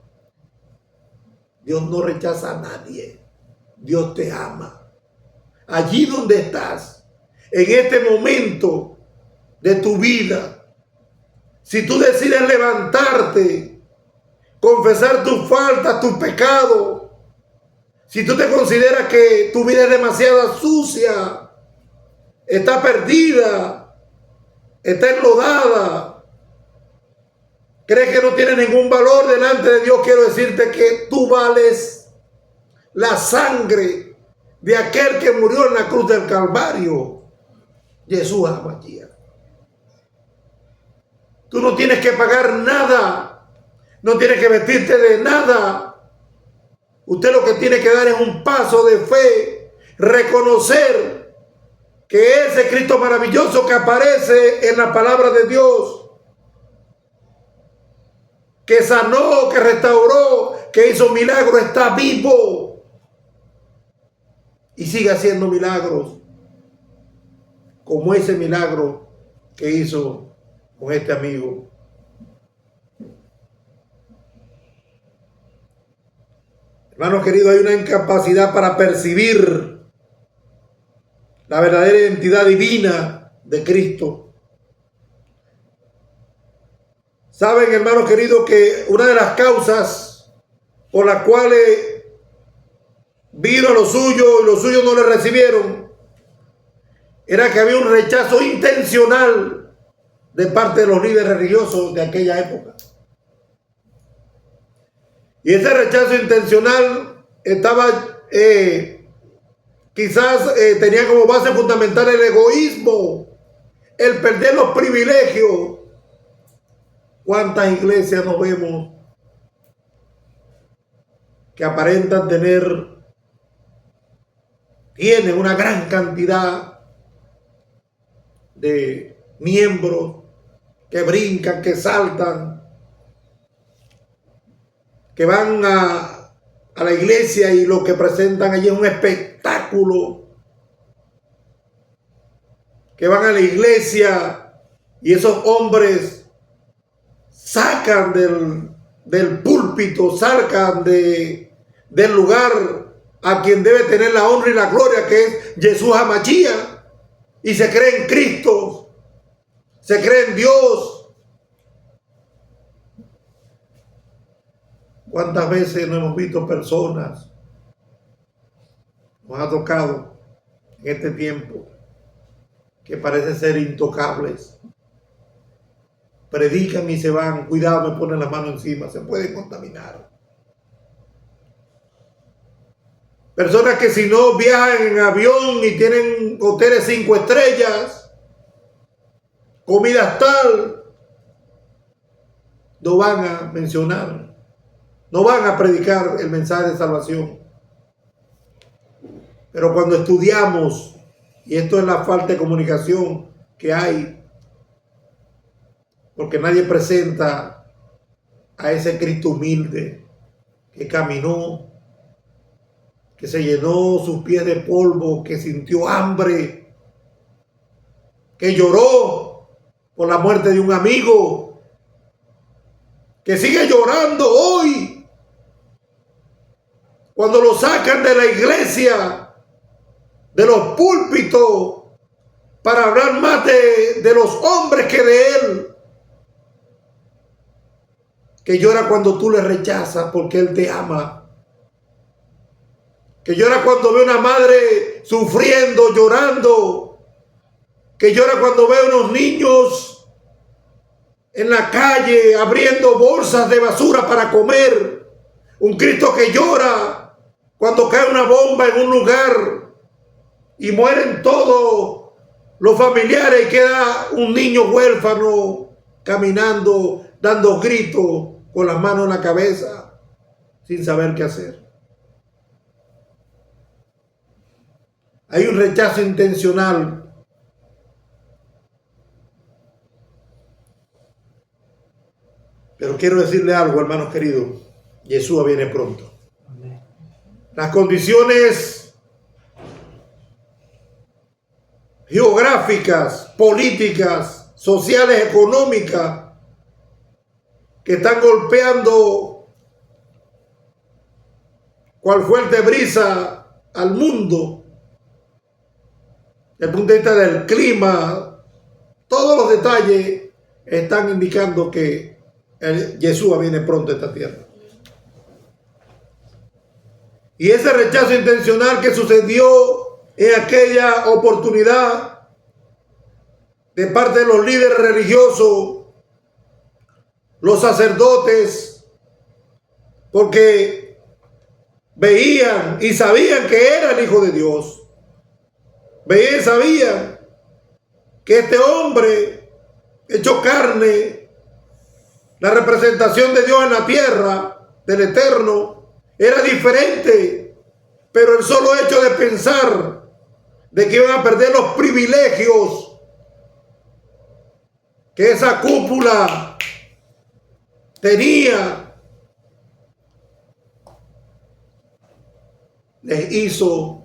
Dios no rechaza a nadie. Dios te ama. Allí donde estás, en este momento de tu vida, si tú decides levantarte, confesar tus faltas, tus pecados, si tú te consideras que tu vida es demasiado sucia, está perdida, está enlodada, crees que no tiene ningún valor delante de Dios, quiero decirte que tú vales la sangre de aquel que murió en la cruz del Calvario, Jesús HaMashiach. Tú no tienes que pagar nada, no tienes que vestirte de nada. Usted lo que tiene que dar es un paso de fe, reconocer que ese Cristo maravilloso que aparece en la palabra de Dios, que sanó, que restauró, que hizo milagros, está vivo y sigue haciendo milagros, como ese milagro que hizo con este amigo. Hermanos queridos, hay una incapacidad para percibir la verdadera identidad divina de Cristo. Saben, hermanos queridos, que una de las causas por las cuales vino a los suyos y los suyos no le recibieron era que había un rechazo intencional de parte de los líderes religiosos de aquella época. Y ese rechazo intencional estaba, quizás tenía como base fundamental el egoísmo, el perder los privilegios. ¿Cuántas iglesias nos vemos que aparentan tienen una gran cantidad de miembros que brincan, que saltan, que van a la iglesia y lo que presentan allí es un espectáculo, que van a la iglesia y esos hombres sacan del púlpito, sacan de del lugar a quien debe tener la honra y la gloria, que es Jesús HaMashiach, y se cree en Cristo, se cree en Dios. ¿Cuántas veces no hemos visto personas, nos ha tocado en este tiempo, que parecen ser intocables? Predican y se van, cuidado, me ponen la mano encima, se pueden contaminar. Personas que si no viajan en avión y tienen hoteles 5 estrellas, comidas tal, no van a mencionar, no van a predicar el mensaje de salvación. Pero cuando estudiamos, y esto es la falta de comunicación que hay, porque nadie presenta a ese Cristo humilde que caminó, que se llenó sus pies de polvo, que sintió hambre, que lloró por la muerte de un amigo, que sigue llorando hoy cuando lo sacan de la iglesia, de los púlpitos, para hablar más de los hombres que de él, que llora cuando tú le rechazas porque él te ama, que llora cuando ve una madre sufriendo, llorando, que llora cuando ve unos niños en la calle abriendo bolsas de basura para comer, un Cristo que llora cuando cae una bomba en un lugar y mueren todos los familiares y queda un niño huérfano caminando, dando gritos con las manos en la cabeza, sin saber qué hacer. Hay un rechazo intencional. Pero quiero decirle algo, hermanos queridos. Jesús viene pronto. Amén. Las condiciones geográficas, políticas, sociales, económicas que están golpeando cual fuerte brisa al mundo, desde el punto de vista del clima, todos los detalles están indicando que Jesús viene pronto a esta tierra. Y ese rechazo intencional que sucedió en aquella oportunidad de parte de los líderes religiosos, los sacerdotes, porque veían y sabían que era el Hijo de Dios. Veían y sabían que este hombre hecho carne, la representación de Dios en la tierra, del Eterno, era diferente. Pero el solo hecho de pensar de que iban a perder los privilegios que esa cúpula tenía, les hizo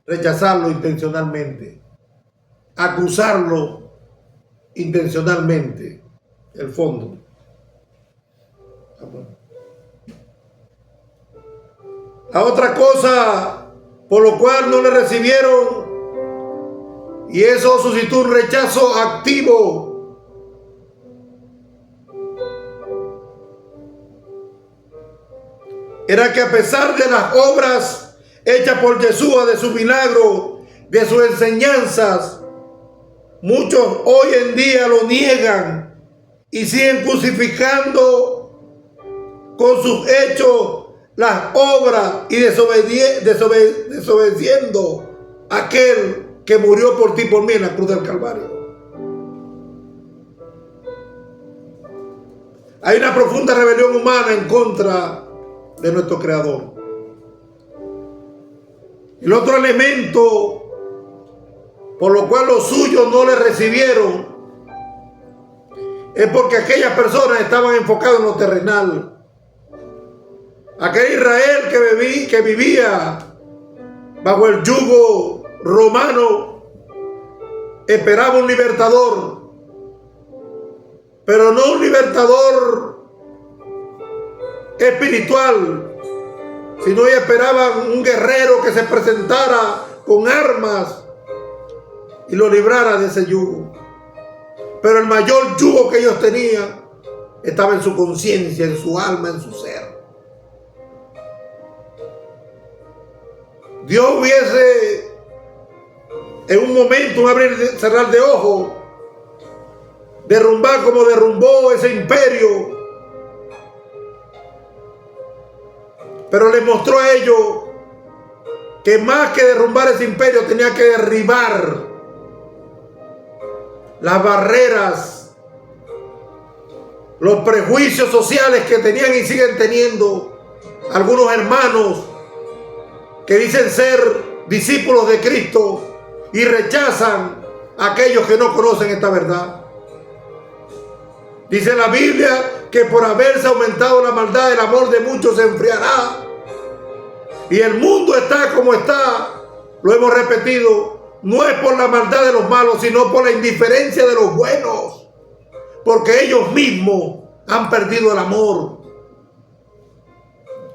rechazarlo intencionalmente, acusarlo intencionalmente, el fondo. La otra cosa por lo cual no le recibieron, y eso suscitó un rechazo activo, era que a pesar de las obras hechas por Jesús, de su milagro, de sus enseñanzas, muchos hoy en día lo niegan y siguen crucificando con sus hechos las obras y desobedeciendo a aquel que murió por ti y por mí en la cruz del Calvario. Hay una profunda rebelión humana en contra de nuestro Creador. El otro elemento por lo cual los suyos no le recibieron es porque aquellas personas estaban enfocadas en lo terrenal. Aquel Israel que vivía bajo el yugo romano esperaba un libertador, pero no un libertador espiritual, sino ellos esperaban un guerrero que se presentara con armas y lo librara de ese yugo. Pero el mayor yugo que ellos tenían estaba en su conciencia, en su alma, en su ser. Dios hubiese en un momento, un abrir y cerrar de ojos, derrumbar como derrumbó ese imperio, pero les mostró a ellos que más que derrumbar ese imperio tenía que derribar las barreras, los prejuicios sociales que tenían y siguen teniendo algunos hermanos que dicen ser discípulos de Cristo y rechazan a aquellos que no conocen esta verdad. Dice la Biblia que por haberse aumentado la maldad, el amor de muchos se enfriará. Y el mundo está como está, lo hemos repetido, no es por la maldad de los malos, sino por la indiferencia de los buenos. Porque ellos mismos han perdido el amor.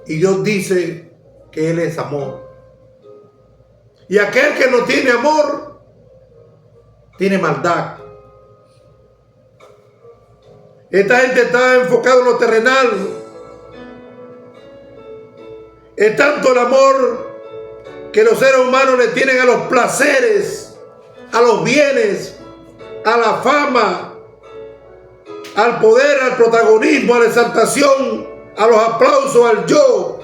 Y Dios dice que Él es amor. Y aquel que no tiene amor, tiene maldad. Esta gente está enfocada en lo terrenal. Es tanto el amor que los seres humanos le tienen a los placeres, a los bienes, a la fama, al poder, al protagonismo, a la exaltación, a los aplausos, al yo,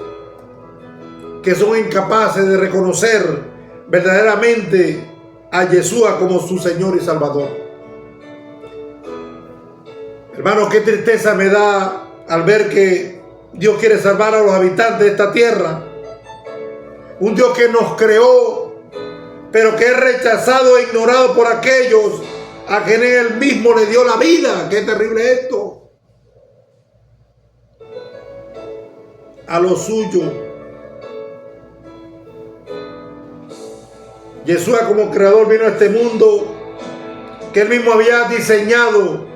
que son incapaces de reconocer verdaderamente a Yeshua como su Señor y Salvador. Hermanos, qué tristeza me da al ver que Dios quiere salvar a los habitantes de esta tierra. Un Dios que nos creó, pero que es rechazado e ignorado por aquellos a quienes Él mismo le dio la vida. Qué terrible esto. A lo suyo. Yeshua como creador vino a este mundo que Él mismo había diseñado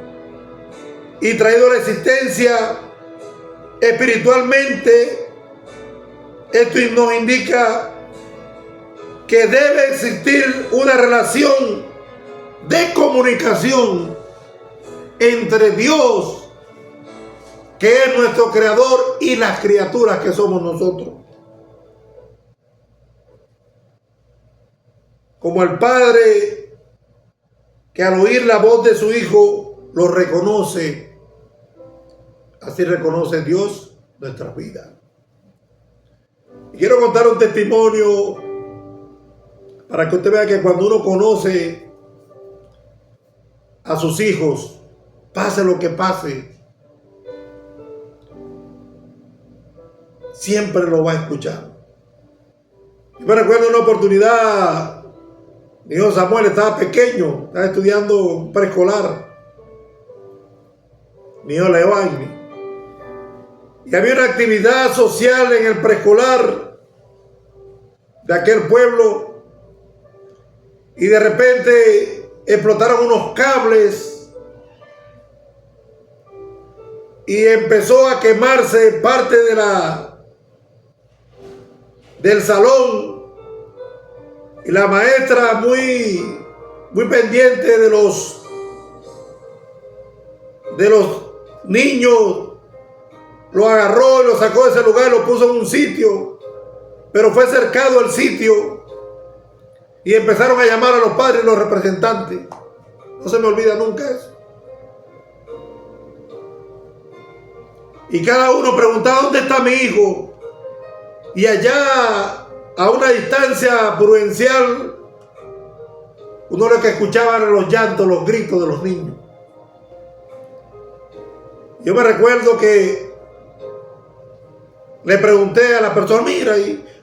y traído a la existencia espiritualmente. Esto nos indica que debe existir una relación de comunicación entre Dios, que es nuestro creador, y las criaturas que somos nosotros. Como el Padre que al oír la voz de su Hijo lo reconoce, así reconoce Dios nuestra vida. Y quiero contar un testimonio para que usted vea que cuando uno conoce a sus hijos, pase lo que pase, siempre lo va a escuchar. Yo me recuerdo una oportunidad. Mi hijo Samuel estaba pequeño, estaba estudiando preescolar. Mi hijo Leoani. Y había una actividad social en el preescolar de aquel pueblo. Y de repente explotaron unos cables. Y empezó a quemarse parte del salón. Y la maestra muy pendiente de los niños, lo agarró y lo sacó de ese lugar y lo puso en un sitio, pero fue cercado el sitio y empezaron a llamar a los padres y los representantes. No se me olvida nunca eso. Y cada uno preguntaba: ¿dónde está mi hijo? Y allá, a una distancia prudencial, uno lo que escuchaba eran los llantos, los gritos de los niños. Yo me recuerdo que le pregunté a la persona: mira,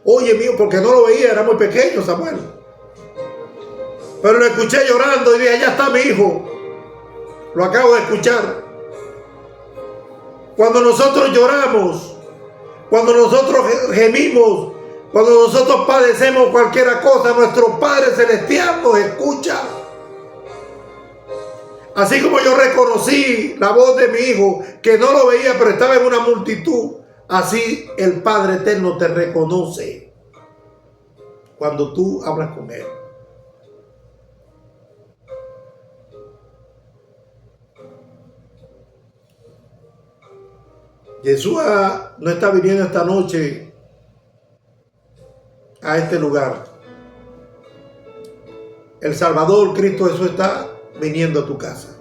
oye mío, porque no lo veía, era muy pequeño Samuel, pero lo escuché llorando y dije: allá está mi hijo, lo acabo de escuchar. Cuando nosotros lloramos, cuando nosotros gemimos, cuando nosotros padecemos cualquier cosa, nuestro Padre Celestial nos escucha. Así como yo reconocí la voz de mi hijo, que no lo veía, pero estaba en una multitud, así el Padre Eterno te reconoce cuando tú hablas con Él. Yeshua no está viniendo esta noche a este lugar. El Salvador, Cristo Jesús, está viniendo a tu casa.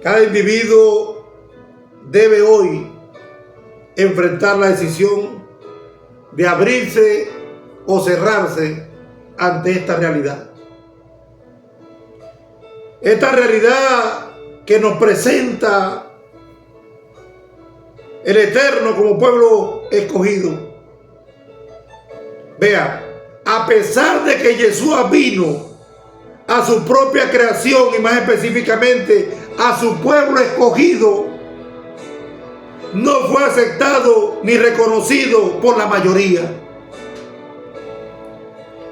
Cada individuo debe hoy enfrentar la decisión de abrirse o cerrarse ante esta realidad. Esta realidad que nos presenta el Eterno como pueblo escogido. Vea, a pesar de que Yeshua vino a su propia creación y más específicamente a su pueblo escogido, no fue aceptado ni reconocido por la mayoría.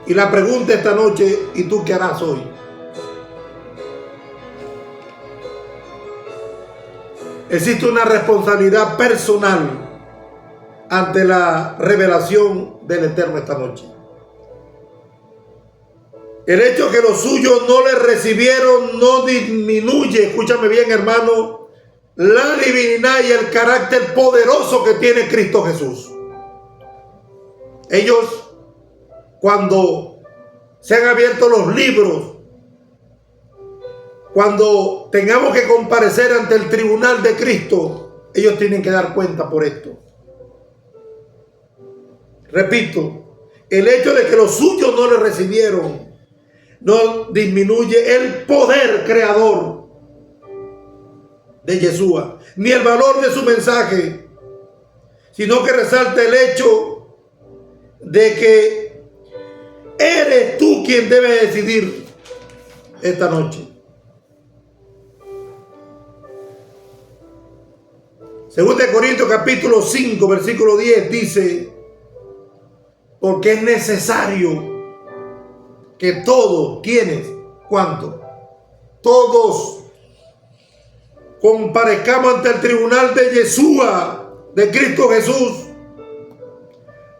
Y la pregunta esta noche, ¿y tú qué harás hoy? Existe una responsabilidad personal ante la revelación del Eterno esta noche. El hecho que los suyos no le recibieron no disminuye, escúchame bien, hermano, la divinidad y el carácter poderoso que tiene Cristo Jesús. Ellos, cuando se han abierto los libros, cuando tengamos que comparecer ante el tribunal de Cristo, ellos tienen que dar cuenta por esto. Repito, el hecho de que los suyos no le recibieron no disminuye el poder creador de Yeshua, ni el valor de su mensaje, sino que resalta el hecho de que eres tú quien debe decidir esta noche. Segunda de Corintios capítulo 5 versículo 10 dice: porque es necesario que todos, ¿quiénes? ¿Cuántos? Todos comparezcamos ante el tribunal de Yeshua, de Cristo Jesús,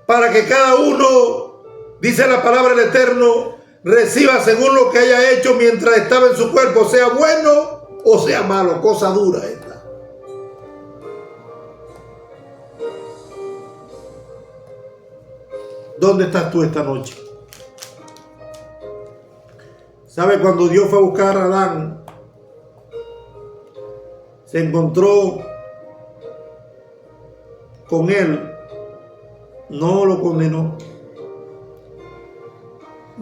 para que cada uno, dice la palabra del Eterno, reciba según lo que haya hecho mientras estaba en su cuerpo, sea bueno o sea malo. Cosa dura esta. ¿Dónde estás tú esta noche? ¿Sabe? Cuando Dios fue a buscar a Adán, se encontró con él, no lo condenó.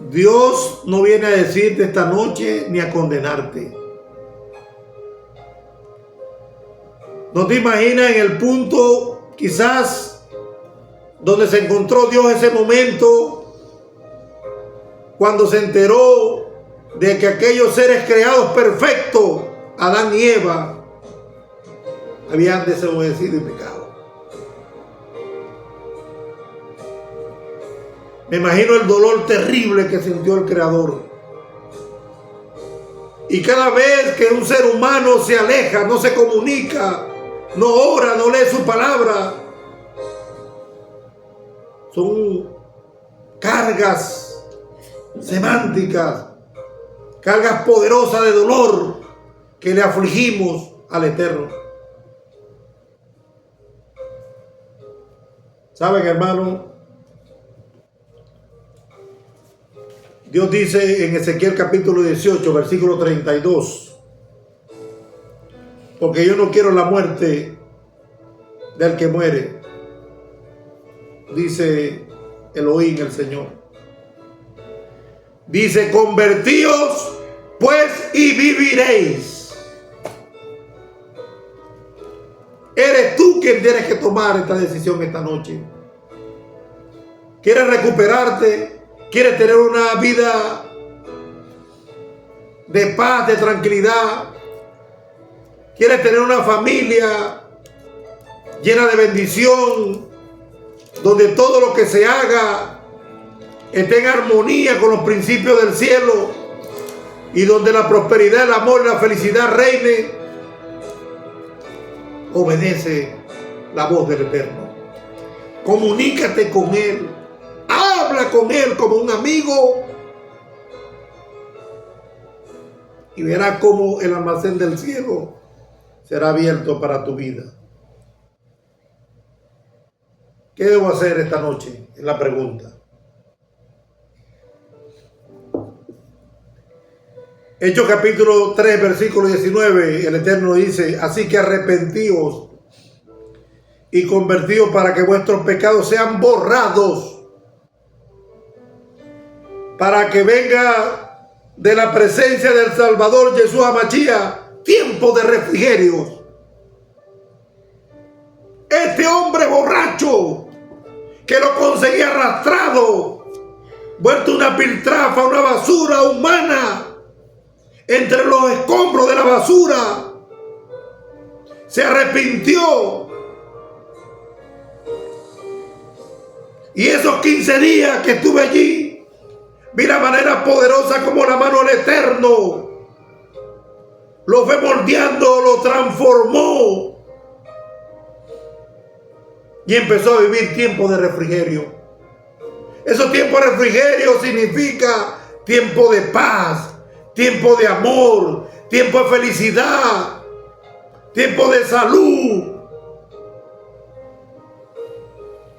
Dios no viene a decirte esta noche ni a condenarte. ¿No te imaginas en el punto quizás donde se encontró Dios ese momento, cuando se enteró de que aquellos seres creados perfectos, Adán y Eva, habían desobedecido y pecado? Me imagino el dolor terrible que sintió el Creador. Y cada vez que un ser humano se aleja, no se comunica, no ora, no lee su palabra, son cargas semánticas, cargas poderosas de dolor que le afligimos al Eterno. ¿Saben, hermano? Dios dice en Ezequiel capítulo 18, versículo 32, porque yo no quiero la muerte del que muere, dice Elohim, el Señor. Dice: convertíos pues y viviréis. Eres tú quien tienes que tomar esta decisión esta noche. ¿Quieres recuperarte? ¿Quieres tener una vida de paz, de tranquilidad? ¿Quieres tener una familia llena de bendición, donde todo lo que se haga esté en armonía con los principios del cielo? y donde la prosperidad, el amor y la felicidad reine, obedece la voz del Eterno. Comunícate con Él, habla con Él como un amigo y verás cómo el almacén del cielo será abierto para tu vida. ¿Qué debo hacer esta noche? Es la pregunta. Hechos capítulo 3, versículo 19, el Eterno dice: así que arrepentíos y convertíos para que vuestros pecados sean borrados, para que venga de la presencia del Salvador Yeshua Mashiach tiempo de refrigerios. Este hombre borracho que lo conseguía arrastrado, vuelto una piltrafa, una basura humana, entre los escombros de la basura, se arrepintió. Y esos 15 días que estuve allí, vi la manera poderosa como la mano del Eterno lo fue moldeando, lo transformó y empezó a vivir tiempo de refrigerio. Esos tiempos de refrigerio significa tiempo de paz, tiempo de amor, tiempo de felicidad, tiempo de salud.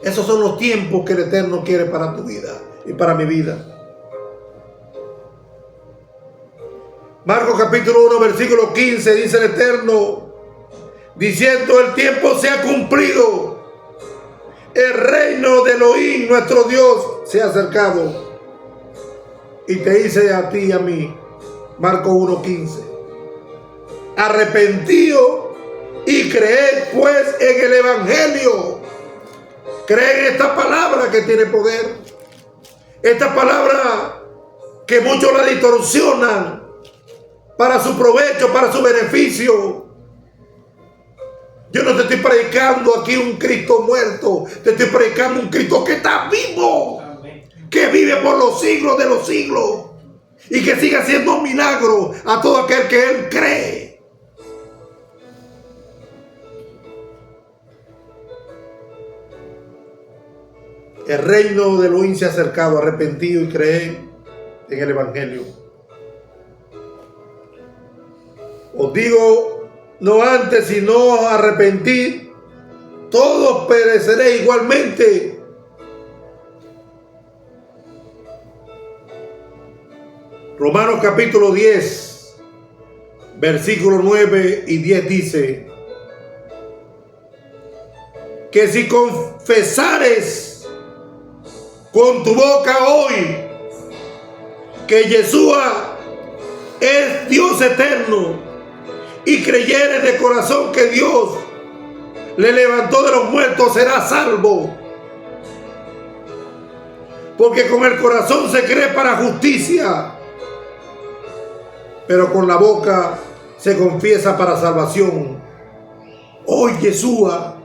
Esos son los tiempos que el Eterno quiere para tu vida y para mi vida. Marcos capítulo 1, versículo 15, dice el Eterno, diciendo: el tiempo se ha cumplido, el reino de Elohim, nuestro Dios, se ha acercado. Y te dice a ti y a mí, Marcos 1, 15, arrepentíos y creed pues en el Evangelio. Cree en esta palabra que tiene poder. Esta palabra que muchos la distorsionan para su provecho, para su beneficio. Yo no te estoy predicando aquí un Cristo muerto. Te estoy predicando un Cristo que está vivo. Amén. Que vive por los siglos de los siglos. Y que sigue haciendo milagros a todo aquel que Él cree. El reino de Elohim se ha acercado, arrepentido y creen en el Evangelio. Os digo, no antes, sino arrepentir, todos pereceréis igualmente. Romanos capítulo 10, versículos 9 y 10 dice: que si confesares con tu boca hoy que Yeshua es Dios eterno y creyeres de corazón que Dios le levantó de los muertos, serás salvo. Porque con el corazón se cree para justicia, pero con la boca se confiesa para salvación. Hoy Yeshua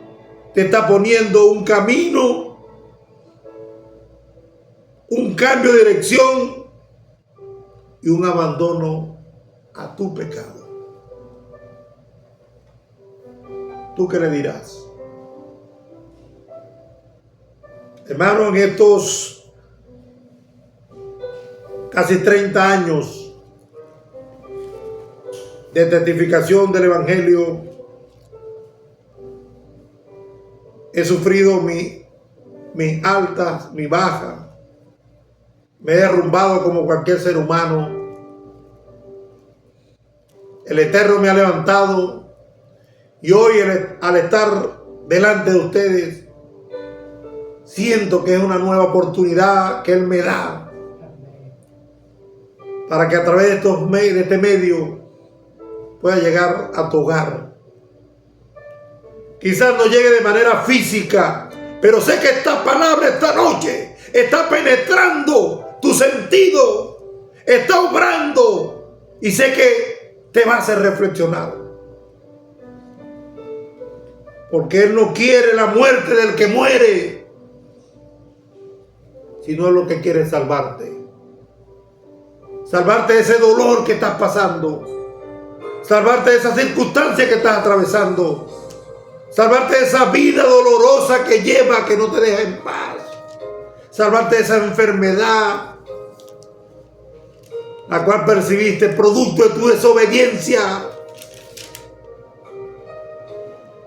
te está poniendo un camino, un cambio de dirección y un abandono a tu pecado. ¿Tú qué le dirás? Hermano, en estos casi 30 años de testificación del Evangelio, he sufrido mis altas, mis bajas. Me he derrumbado como cualquier ser humano. El Eterno me ha levantado y hoy al estar delante de ustedes siento que es una nueva oportunidad que Él me da para que a través de este medio pueda llegar a tu hogar. Quizás no llegue de manera física, pero sé que esta palabra esta noche está penetrando tu sentido, está obrando y sé que te va a hacer reflexionar. Porque Él no quiere la muerte del que muere, sino lo que quiere es salvarte. salvarte de ese dolor que estás pasando, salvarte de esa circunstancia que estás atravesando, salvarte de esa vida dolorosa que lleva, que no te deja en paz, salvarte de esa enfermedad, la cual percibiste producto de tu desobediencia,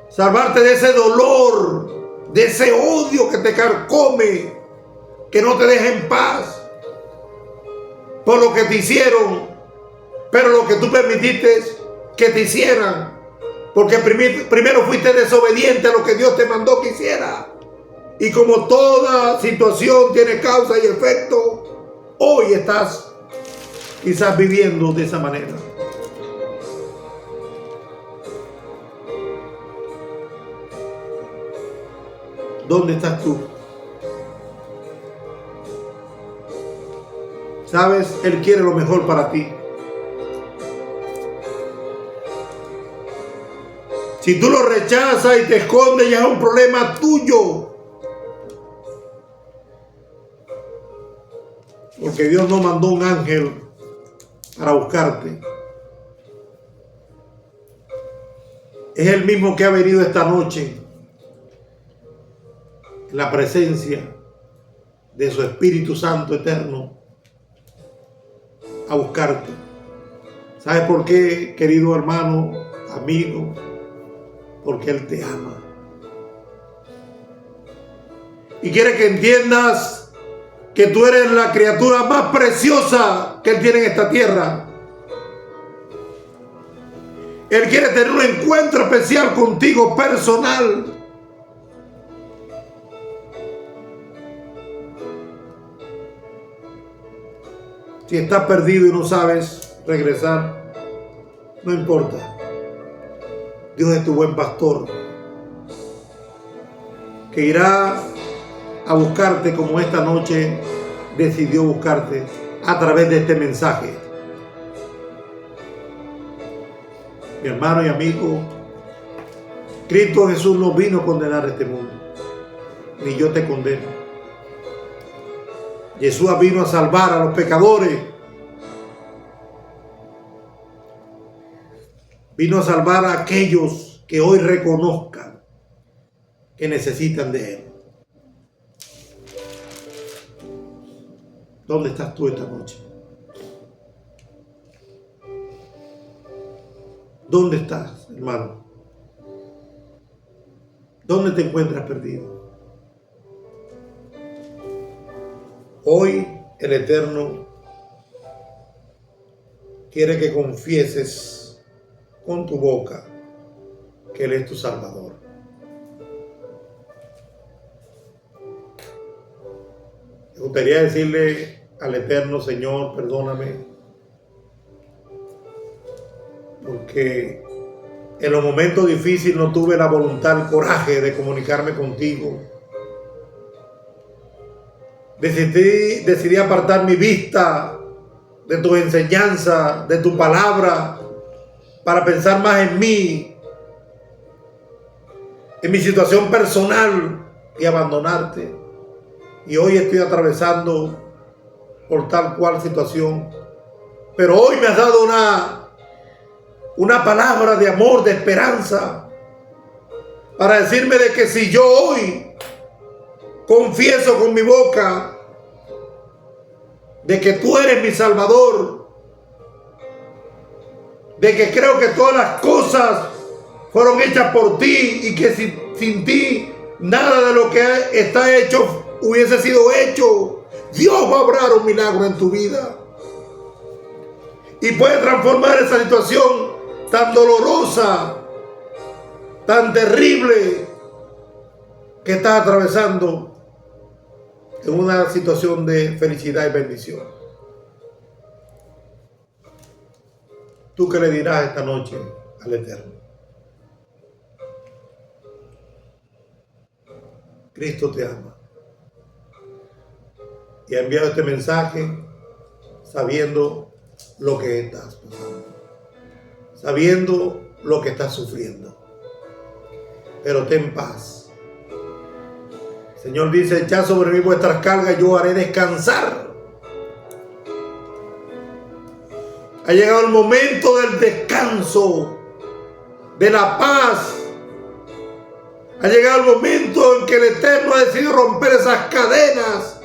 salvarte de ese dolor, de ese odio que te carcome, que no te deja en paz por lo que te hicieron, pero lo que tú permitiste que te hicieran, porque primero fuiste desobediente a lo que Dios te mandó que hiciera. Y como toda situación tiene causa y efecto, hoy estás quizás viviendo de esa manera. ¿Dónde estás tú? Sabes, Él quiere lo mejor para ti. Si tú lo rechazas y te escondes, ya es un problema tuyo. Porque Dios no mandó un ángel para buscarte. Es el mismo que ha venido esta noche en la presencia de su Espíritu Santo eterno a buscarte. ¿Sabes por qué, querido hermano, amigo? Porque Él te ama. Y quiere que entiendas que tú eres la criatura más preciosa que Él tiene en esta tierra. Él quiere tener un encuentro especial contigo, personal. Si estás perdido y no sabes regresar, no importa. Dios es tu buen pastor, que irá a buscarte como esta noche decidió buscarte a través de este mensaje. Mi hermano y amigo, Cristo Jesús no vino a condenar a este mundo, ni yo te condeno. Jesús vino a salvar a los pecadores. Vino a salvar a aquellos que hoy reconozcan que necesitan de Él. ¿Dónde estás tú esta noche? ¿Dónde estás, hermano? ¿Dónde te encuentras perdido? Hoy el Eterno quiere que confieses con tu boca que Él es tu Salvador. Me gustaría decirle al Eterno: Señor, perdóname, porque en los momentos difíciles no tuve la voluntad, el coraje de comunicarme contigo. Decidí apartar mi vista de tu enseñanza, de tu palabra, para pensar más en mí, en mi situación personal, y abandonarte. Y hoy estoy atravesando por tal cual situación. Pero hoy me has dado una palabra de amor, de esperanza, para decirme de que si yo hoy confieso con mi boca de que tú eres mi Salvador, de que creo que todas las cosas fueron hechas por ti y que sin ti nada de lo que está hecho hubiese sido hecho, Dios va a obrar un milagro en tu vida y puede transformar esa situación tan dolorosa, tan terrible que estás atravesando en una situación de felicidad y bendición. ¿Tú qué le dirás esta noche al Eterno? Cristo te ama y ha enviado este mensaje sabiendo lo que estás pasando, sabiendo lo que estás sufriendo, pero ten paz. El Señor dice: echad sobre mí vuestras cargas, yo haré descansar. Ha llegado el momento del descanso, de la paz. Ha llegado el momento en que el Eterno ha decidido romper esas cadenas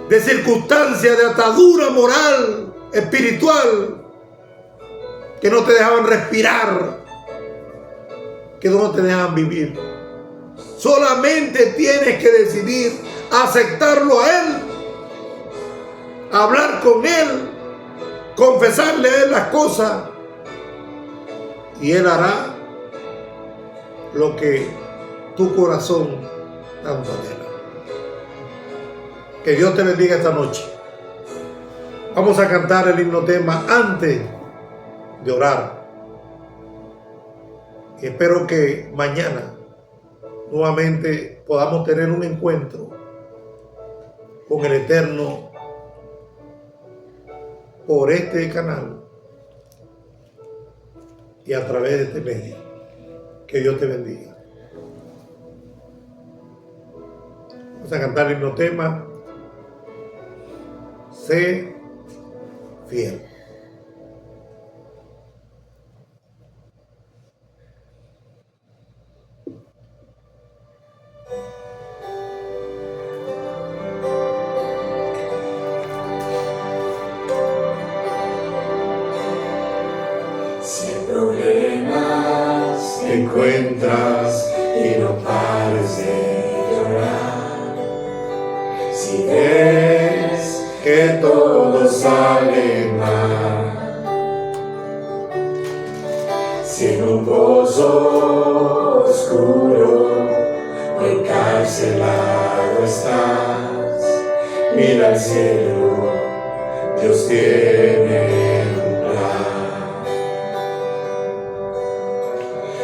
de circunstancias, de atadura moral, espiritual, que no te dejaban respirar, que no te dejaban vivir. Solamente tienes que decidir aceptarlo a Él, hablar con Él, confesarle a Él las cosas, y Él hará lo que tu corazón tanto anhela. Que Dios te bendiga esta noche. Vamos a cantar el himno tema antes de orar. Y espero que mañana nuevamente podamos tener un encuentro con el Eterno por este canal y a través de este medio. Que Dios te bendiga. Vamos a cantar el himno tema. Sé fiel.
Te encuentras y no pares de llorar. Si ves que todo sale mal, si en un pozo oscuro o encarcelado estás, mira al cielo, Dios tiene un plan.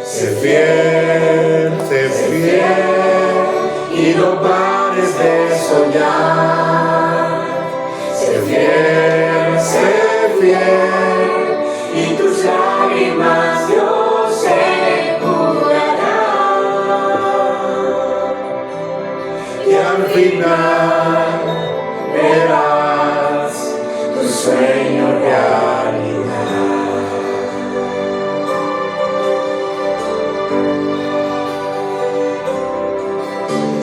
Sé fiel y no pares de soñar. Sé fiel y tus lágrimas Dios se enjugará. Y al final verás tu sueño realidad.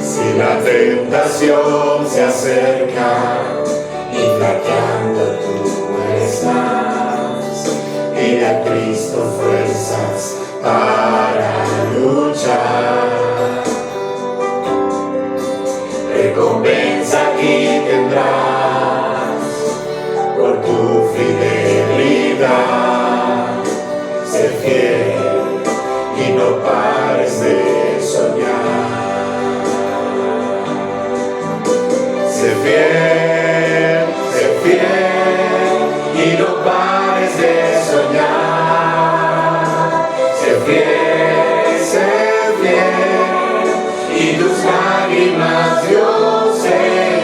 Si la tentación se acerca y flaqueando tú estás, pide a Cristo fuerzas para luchar. Recompensa aquí tendrás por tu fidelidad. Sé fiel y no pares de soñar. Sé fiel y no pares de soñar. Sé fiel y tus lágrimas Dios se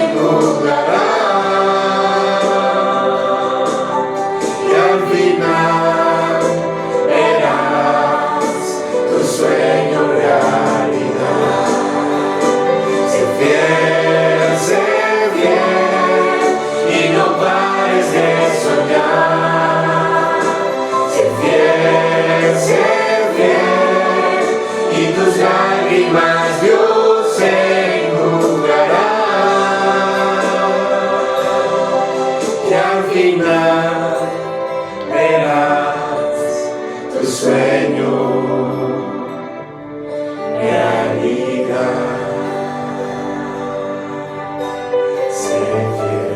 enjugará. Y al final verás tu sueño realidad. Sé fiel y no pares de soñar. Sé fiel y tus lágrimas Dios se enjugará. Y al final verás tu sueño realidad. Sé fiel.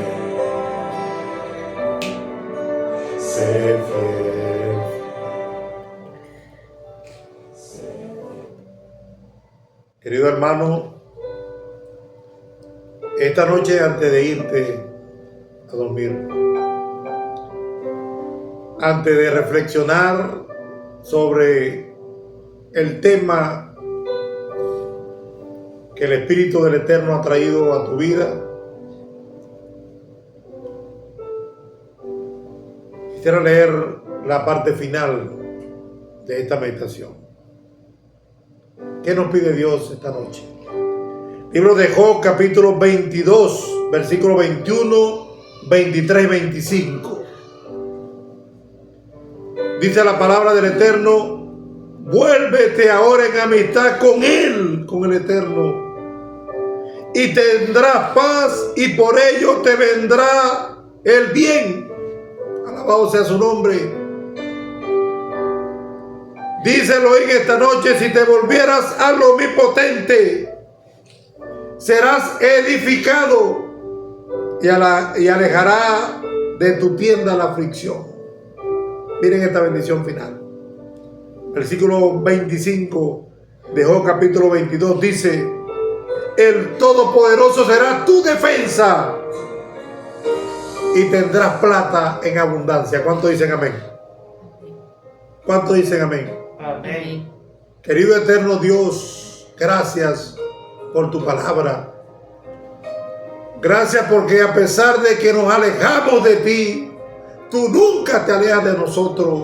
Querido hermano, esta noche antes de irte a dormir, antes de reflexionar sobre el tema que el Espíritu del Eterno ha traído a tu vida, quisiera leer la parte final de esta meditación. ¿Qué nos pide Dios esta noche? Libro de Job, capítulo 22, versículo 21, 23 y 25. Dice la palabra del Eterno: vuélvete ahora en amistad con Él, con el Eterno, y tendrás paz, y por ello te vendrá el bien. Alabado sea su nombre. Díselo en esta noche: si te volvieras al Omnipotente, serás edificado y alejará de tu tienda la aflicción. Miren esta bendición final. Versículo 25 de Job capítulo 22 dice: el Todopoderoso será tu defensa y tendrás plata en abundancia. ¿Cuántos dicen amén? ¿Cuántos dicen amén?
Amén.
Querido eterno Dios, gracias por tu palabra. Gracias porque a pesar de que nos alejamos de ti, tú nunca te alejas de nosotros.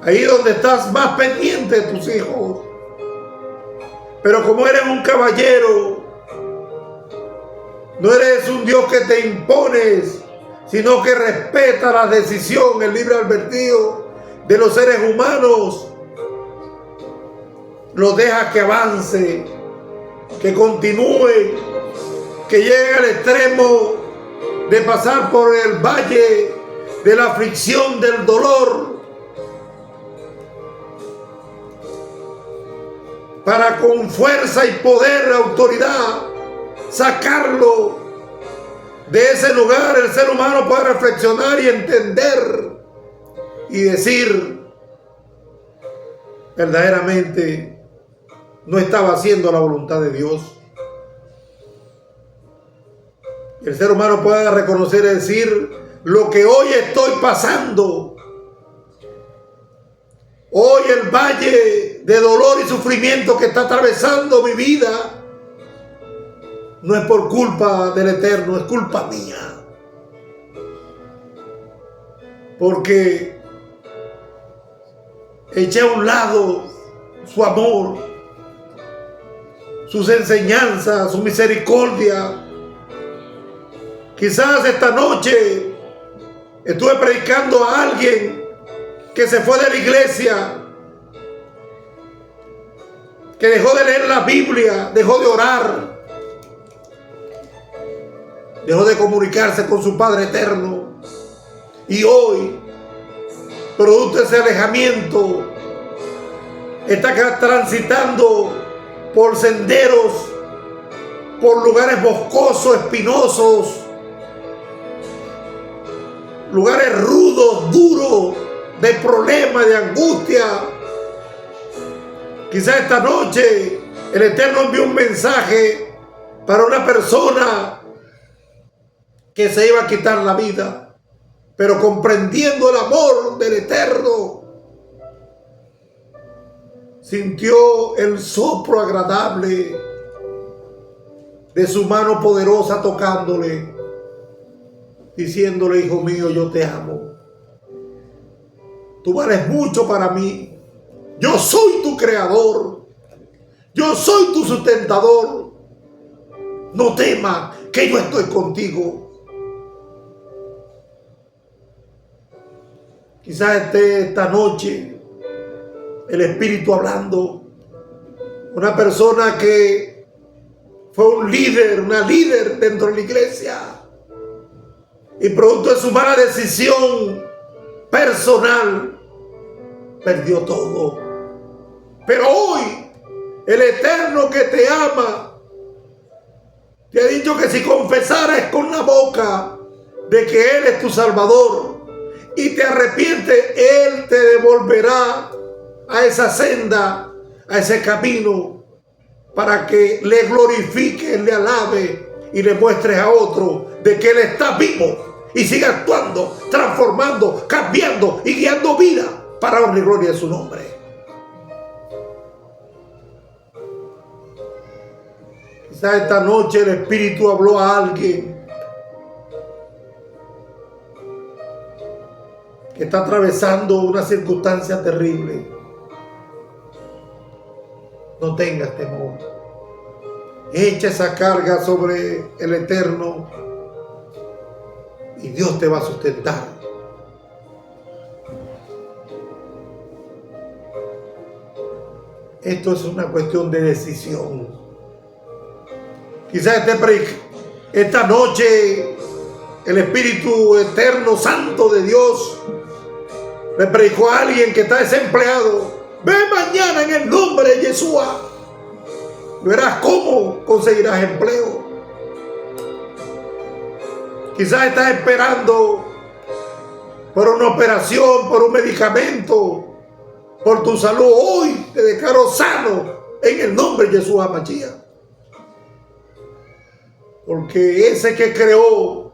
Ahí donde estás más pendiente de tus hijos. Pero como eres un caballero, no eres un Dios que te impones, sino que respeta la decisión, el libre albedrío de los seres humanos. Los dejas que avance, que continúe, que llegue al extremo de pasar por el valle de la aflicción, del dolor, para con fuerza y poder, autoridad, sacarlo de ese lugar. El ser humano puede reflexionar y entender y decir: verdaderamente no estaba haciendo la voluntad de Dios. El ser humano puede reconocer y decir: lo que hoy estoy pasando, hoy el valle de dolor y sufrimiento que está atravesando mi vida, no es por culpa del Eterno, es culpa mía. Porque eché a un lado su amor, sus enseñanzas, su misericordia. Quizás esta noche estuve predicando a alguien que se fue de la iglesia, que dejó de leer la Biblia, dejó de orar, dejó de comunicarse con su Padre eterno. Y hoy, producto de ese alejamiento, está transitando por senderos, por lugares boscosos, espinosos, lugares rudos, duros, de problemas, de angustia. Quizás esta noche el Eterno envió un mensaje para una persona que se iba a quitar la vida, pero comprendiendo el amor del Eterno, sintió el soplo agradable de su mano poderosa tocándole, diciéndole: hijo mío, yo te amo. Tú vales mucho para mí. Yo soy tu creador. Yo soy tu sustentador. No temas, que yo estoy contigo. Quizás esté esta noche el Espíritu hablando. Una persona que fue un líder, una líder dentro de la iglesia, y producto de su mala decisión personal perdió todo. Pero hoy el Eterno que te ama te ha dicho que si confesaras con la boca de que Él es tu Salvador y te arrepientes, Él te devolverá a esa senda, a ese camino, para que le glorifiques, le alabe y le muestres a otro de que Él está vivo y sigue actuando, transformando, cambiando y guiando vida para honra y gloria de su nombre. Quizás esta noche el Espíritu habló a alguien que está atravesando una circunstancia terrible. No tengas temor. Echa esa carga sobre el Eterno y Dios te va a sustentar. Esto es una cuestión de decisión. Quizás esta noche el Espíritu Eterno Santo de Dios le predicó a alguien que está desempleado. Ve mañana en el nombre de Yeshua. Verás cómo conseguirás empleo. Quizás estás esperando por una operación, por un medicamento, por tu salud. Hoy te declaro sano en el nombre de Yeshua Mashiach. Porque ese que creó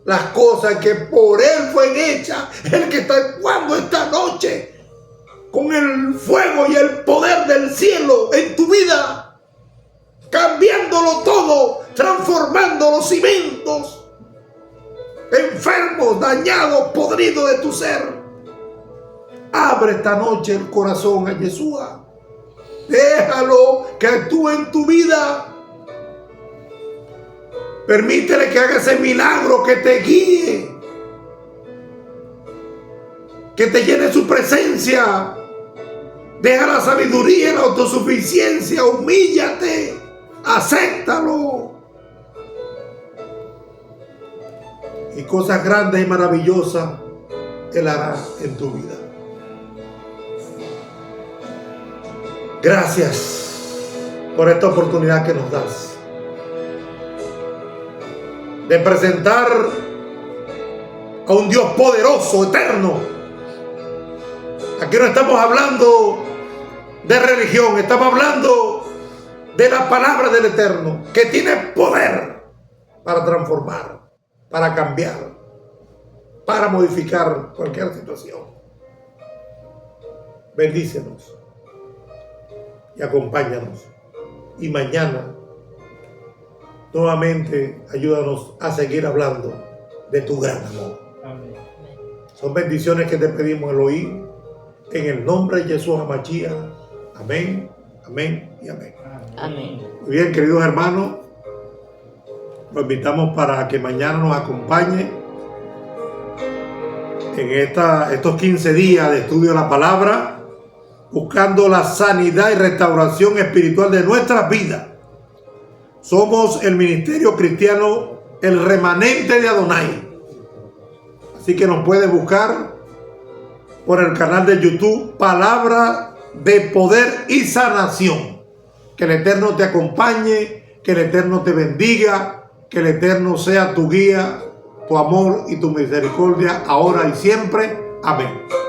las cosas que por él fueron hechas, el que está actuando esta noche con el fuego y el poder del cielo en tu vida, cambiándolo todo, transformando los cimientos enfermos, dañados, podridos de tu ser. Abre esta noche el corazón a Yeshua. Déjalo que actúe en tu vida. Permítele que haga ese milagro, que te guíe, que te llene su presencia. Deja la sabiduría y la autosuficiencia. Humíllate, acéptalo. Y cosas grandes y maravillosas Él hará en tu vida. Gracias por esta oportunidad que nos das de presentar a un Dios poderoso, eterno. Aquí no estamos hablando de religión, estamos hablando de la palabra del Eterno, que tiene poder para transformar, para cambiar, para modificar cualquier situación. Bendícenos y acompáñanos. Y mañana, nuevamente, ayúdanos a seguir hablando de tu gran amor.
Amén.
Son bendiciones que te pedimos, Elohim, en el nombre de Yeshua Mashiach. Amén, amén y amén.
Amén.
Muy bien, queridos hermanos, los invitamos para que mañana nos acompañe en estos 15 días de estudio de la palabra, buscando la sanidad y restauración espiritual de nuestras vidas. Somos el ministerio cristiano, el remanente de Adonai. Así que nos puede buscar por el canal de YouTube, Palabra de Poder y Sanación. Que el Eterno te acompañe, que el Eterno te bendiga, que el Eterno sea tu guía, tu amor y tu misericordia, ahora y siempre. Amén.